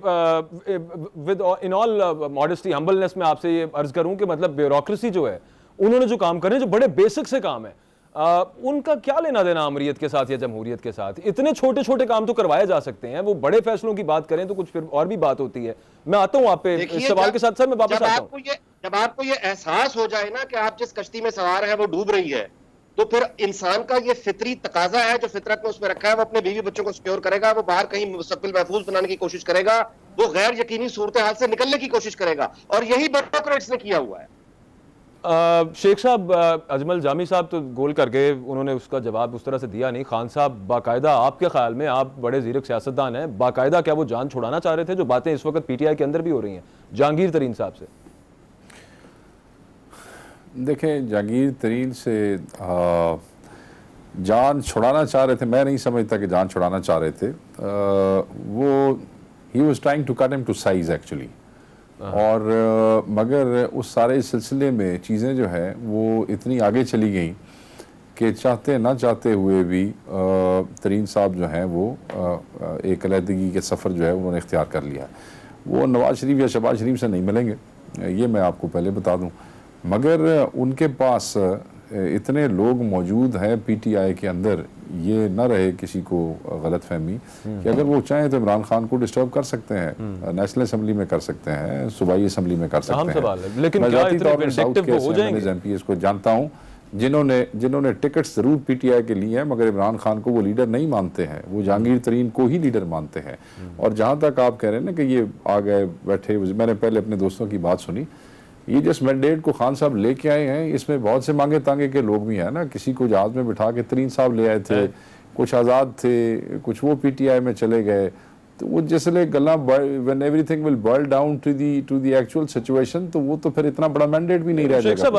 with in all modesty, humbleness में आपसे ये अर्ज करूं कि मतलब ब्यूरोक्रेसी जो है, उन्होंने जो काम करे, जो बड़े बेसिक से काम है, उनका क्या लेना देना अमरीत के साथ या जमहूरियत के साथ? इतने छोटे छोटे काम तो करवाए जा सकते हैं। वो बड़े फैसलों की बात करें तो कुछ फिर और भी बात होती है। मैं आता हूं आप पे इस सवाल के साथ, सर मैं वापस आता हूं। जब आपको ये एहसास हो जाए ना कि आप जिस कश्ती में सवार है वो डूब रही है, तो फिर इंसान का ये फितरी तकाजा है जो फितरत में उसमें रखा है, वो अपने बीवी बच्चों को सिक्योर करेगा, वो बाहर कहीं मुस्तकबिल महफूज बनाने की कोशिश करेगा, वो गैर यकीनी सूरत हाल से निकलने की कोशिश करेगा, और यही ब्यूरोक्रेट्स ने किया हुआ है। शेख साहब, अजमल जामी साहब तो गोल कर गए, उन्होंने उसका जवाब उस तरह से दिया नहीं। खान साहब बाकायदा, आपके ख्याल में, आप बड़े ज़ीरक सियासतदान हैं, बाकायदा क्या वो जान छुड़ाना चाह रहे थे, जो बातें इस वक्त पीटीआई के अंदर भी हो रही हैं जहांगीर तरीन साहब से? देखें, जहांगीर तरीन से जान छुड़ाना चाह रहे थे, मैं नहीं समझता कि जान छुड़ाना चाह रहे थे। वो he was trying to cut him to size actually, और मगर उस सारे सिलसिले में चीज़ें जो है वो इतनी आगे चली गई कि चाहते ना चाहते हुए भी तरीन साहब जो हैं वो एक अलहदगी के सफ़र जो है उन्होंने इख्तियार कर लिया। वो नवाज शरीफ या शहबाज शरीफ से नहीं मिलेंगे, ये मैं आपको पहले बता दूं, मगर उनके पास इतने लोग मौजूद हैं पीटीआई के अंदर, ये न रहे किसी को गलत फहमी कि अगर वो चाहें तो इमरान खान को डिस्टर्ब कर सकते हैं, नेशनल असम्बली में कर सकते हैं, सूबाई असम्बली में कर सकते हैं। लेकिन क्या इतने विंडिक्टिव हो जाएंगे? एमपीएस को जानता हूँ जिन्होंने टिकट्स जरूर पीटीआई के लिए हैं, मगर इमरान खान को वो लीडर नहीं मानते हैं, वो जहांगीर तरीन को ही लीडर मानते हैं। और जहाँ तक आप कह रहे हैं ना कि ये आ गए बैठे, मैंने पहले अपने दोस्तों की बात सुनी, ये जिस मैंडेट को खान साहब लेके आए हैं इसमें बहुत से मांगे तांगे के लोग भी हैं ना। किसी को जहाज में बिठा के तरीन साहब ले आए थे, कुछ आज़ाद थे, कुछ वो पीटीआई में चले गए। तो वो जिसले गला when everything will boil down to the actual situation, तो वो तो फिर इतना बड़ा मैंडेट भी नहीं रह जाएगा। साहब,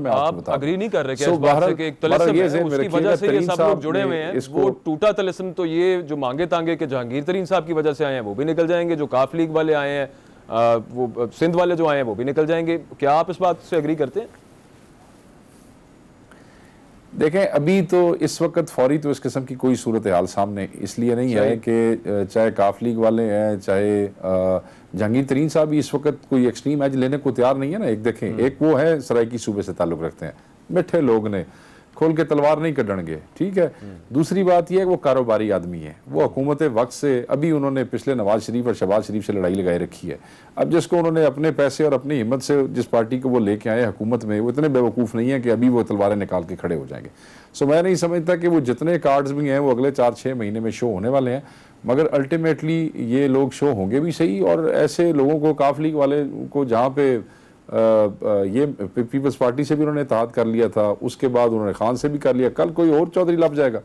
आप अग्री नहीं कर रहे क्या इस बात से कि एक तिलिस्म है, उसकी वजह से ये सब लोग जुड़े हुए हैं? वो टूटा तिलिस्म तो ये जो मांगे तांगे के जहांगीर तरीन साहब की वजह से आए हैं वो भी निकल जाएंगे, जो काफ लीग वाले आए हैं, वो सिंध वाले जो आए हैं वो भी निकल जाएंगे। क्या आप इस बात से एग्री करते हैं? देखें, अभी तो इस वक्त फौरी तो इस किस्म की कोई सूरत हाल सामने इसलिए नहीं है कि चाहे काफ लीग वाले हैं, चाहे जहांगीर तरीन साहब भी इस वक्त कोई एक्सट्रीम एज लेने को तैयार नहीं है ना। एक देखें, एक वो है सराइकी सूबे से ताल्लुक़ रखते हैं, मिठे लोग ने, खोल के तलवार नहीं कढ़णगे, ठीक है। दूसरी बात यह है कि वो कारोबारी आदमी है, वो हुकूमत वक्त से, अभी उन्होंने पिछले नवाज शरीफ और शहबाज शरीफ से लड़ाई लगाई रखी है। अब जिसको उन्होंने अपने पैसे और अपनी हिम्मत से जिस पार्टी को वो लेके आए हुकूमत में, वो इतने बेवकूफ़ नहीं है कि अभी वो तलवारें निकाल के खड़े हो जाएंगे। सो मैं नहीं समझता कि वो जितने कार्ड्स भी हैं वो अगले 4-6 महीने में शो होने वाले हैं, मगर अल्टीमेटली ये लोग शो होंगे भी सही। और ऐसे लोगों को, काफ लीग वाले को, जहाँ पे ये पीपल्स पार्टी से भी उन्होंने इत्तेहाद कर लिया था, उसके बाद उन्होंने खान से भी कर लिया, कल कोई और चौधरी लग जाएगा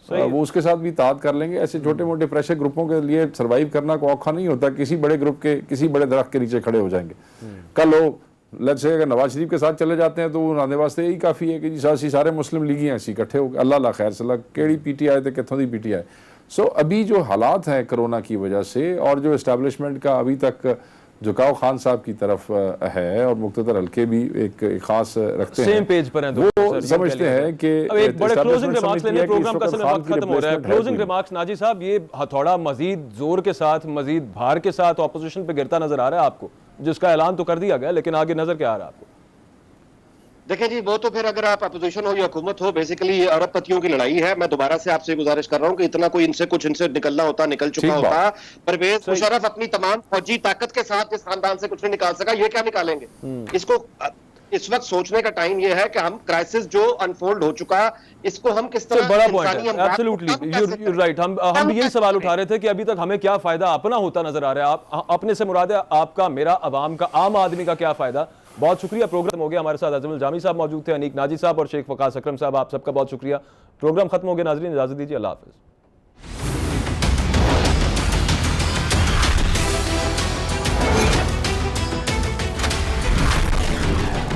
वो उसके साथ भी इत्तेहाद कर लेंगे। ऐसे छोटे मोटे प्रेशर ग्रुपों के लिए सर्वाइव करना को औखा नहीं होता, किसी बड़े ग्रुप के किसी बड़े दरख्त के नीचे खड़े हो जाएंगे। कल वो लेट्स से अगर नवाज शरीफ के साथ चले जाते हैं तो उन्होंने वास्ते यही काफ़ी है कि जी सारे मुस्लिम लीगी हैं, ऐसी इकट्ठे हो, अल्लाह ला खैर सला केड़ी पीटीआई थे कितों दी पीटीआई। सो अभी जो हालात हैं कोरोना की वजह से, और जो इस्टेब्लिशमेंट का अभी तक झुकाव खान साहब की तरफ है, और मुख्तदर हल्के भी एक खास रखते हैं, सेम पेज पर हैं, वो समझते हैं कि एक बड़े क्लोजिंग रिमार्क्स लेने, प्रोग्राम का समय वक्त खत्म हो रहा है। क्लोजिंग रिमार्क्स नाजी साहब, ये हथौड़ा मजीद जोर के साथ, मजीद भार के साथ ऑपोजिशन पे गिरता नजर आ रहा है आपको, जिसका ऐलान तो कर दिया गया, लेकिन आगे नजर क्या आ रहा है आपको? देखें जी, वो तो फिर अगर आप अपोजिशन हो या हुकूमत हो, बेसिकली ये अरबपतियों की लड़ाई है। मैं दोबारा से आपसे गुजारिश कर रहा हूं कि इतना कोई इनसे निकलना होता निकल चुका होता। परवेज मुशर्रफ अपनी तमाम फौजी ताकत के साथ इस खानदान से कुछ नहीं निकाल सका, ये क्या निकालेंगे? इसको इस वक्त सोचने का टाइम ये है कि हम क्राइसिस जो अनफोल्ड हो चुका, इसको हम किस तरह बड़ा पॉइंट है, एब्सोल्युटली यू राइट। हम भी यही सवाल उठा रहे थे कि अभी तक हमें क्या फायदा अपना होता नजर आ रहा है। आप अपने से मुराद है आपका, मेरा, अवाम का, आम आदमी का क्या फायदा? बहुत शुक्रिया। प्रोग्राम हो गया, हमारे साथ अजमल जामी साहब मौजूद थे, अनीक नाजी साहब और शेख वकास अकरम साहब, आप सबका बहुत शुक्रिया। प्रोग्राम खत्म हो गया नाजरीन, इजाजत दीजिए, अल्लाह हाफिज।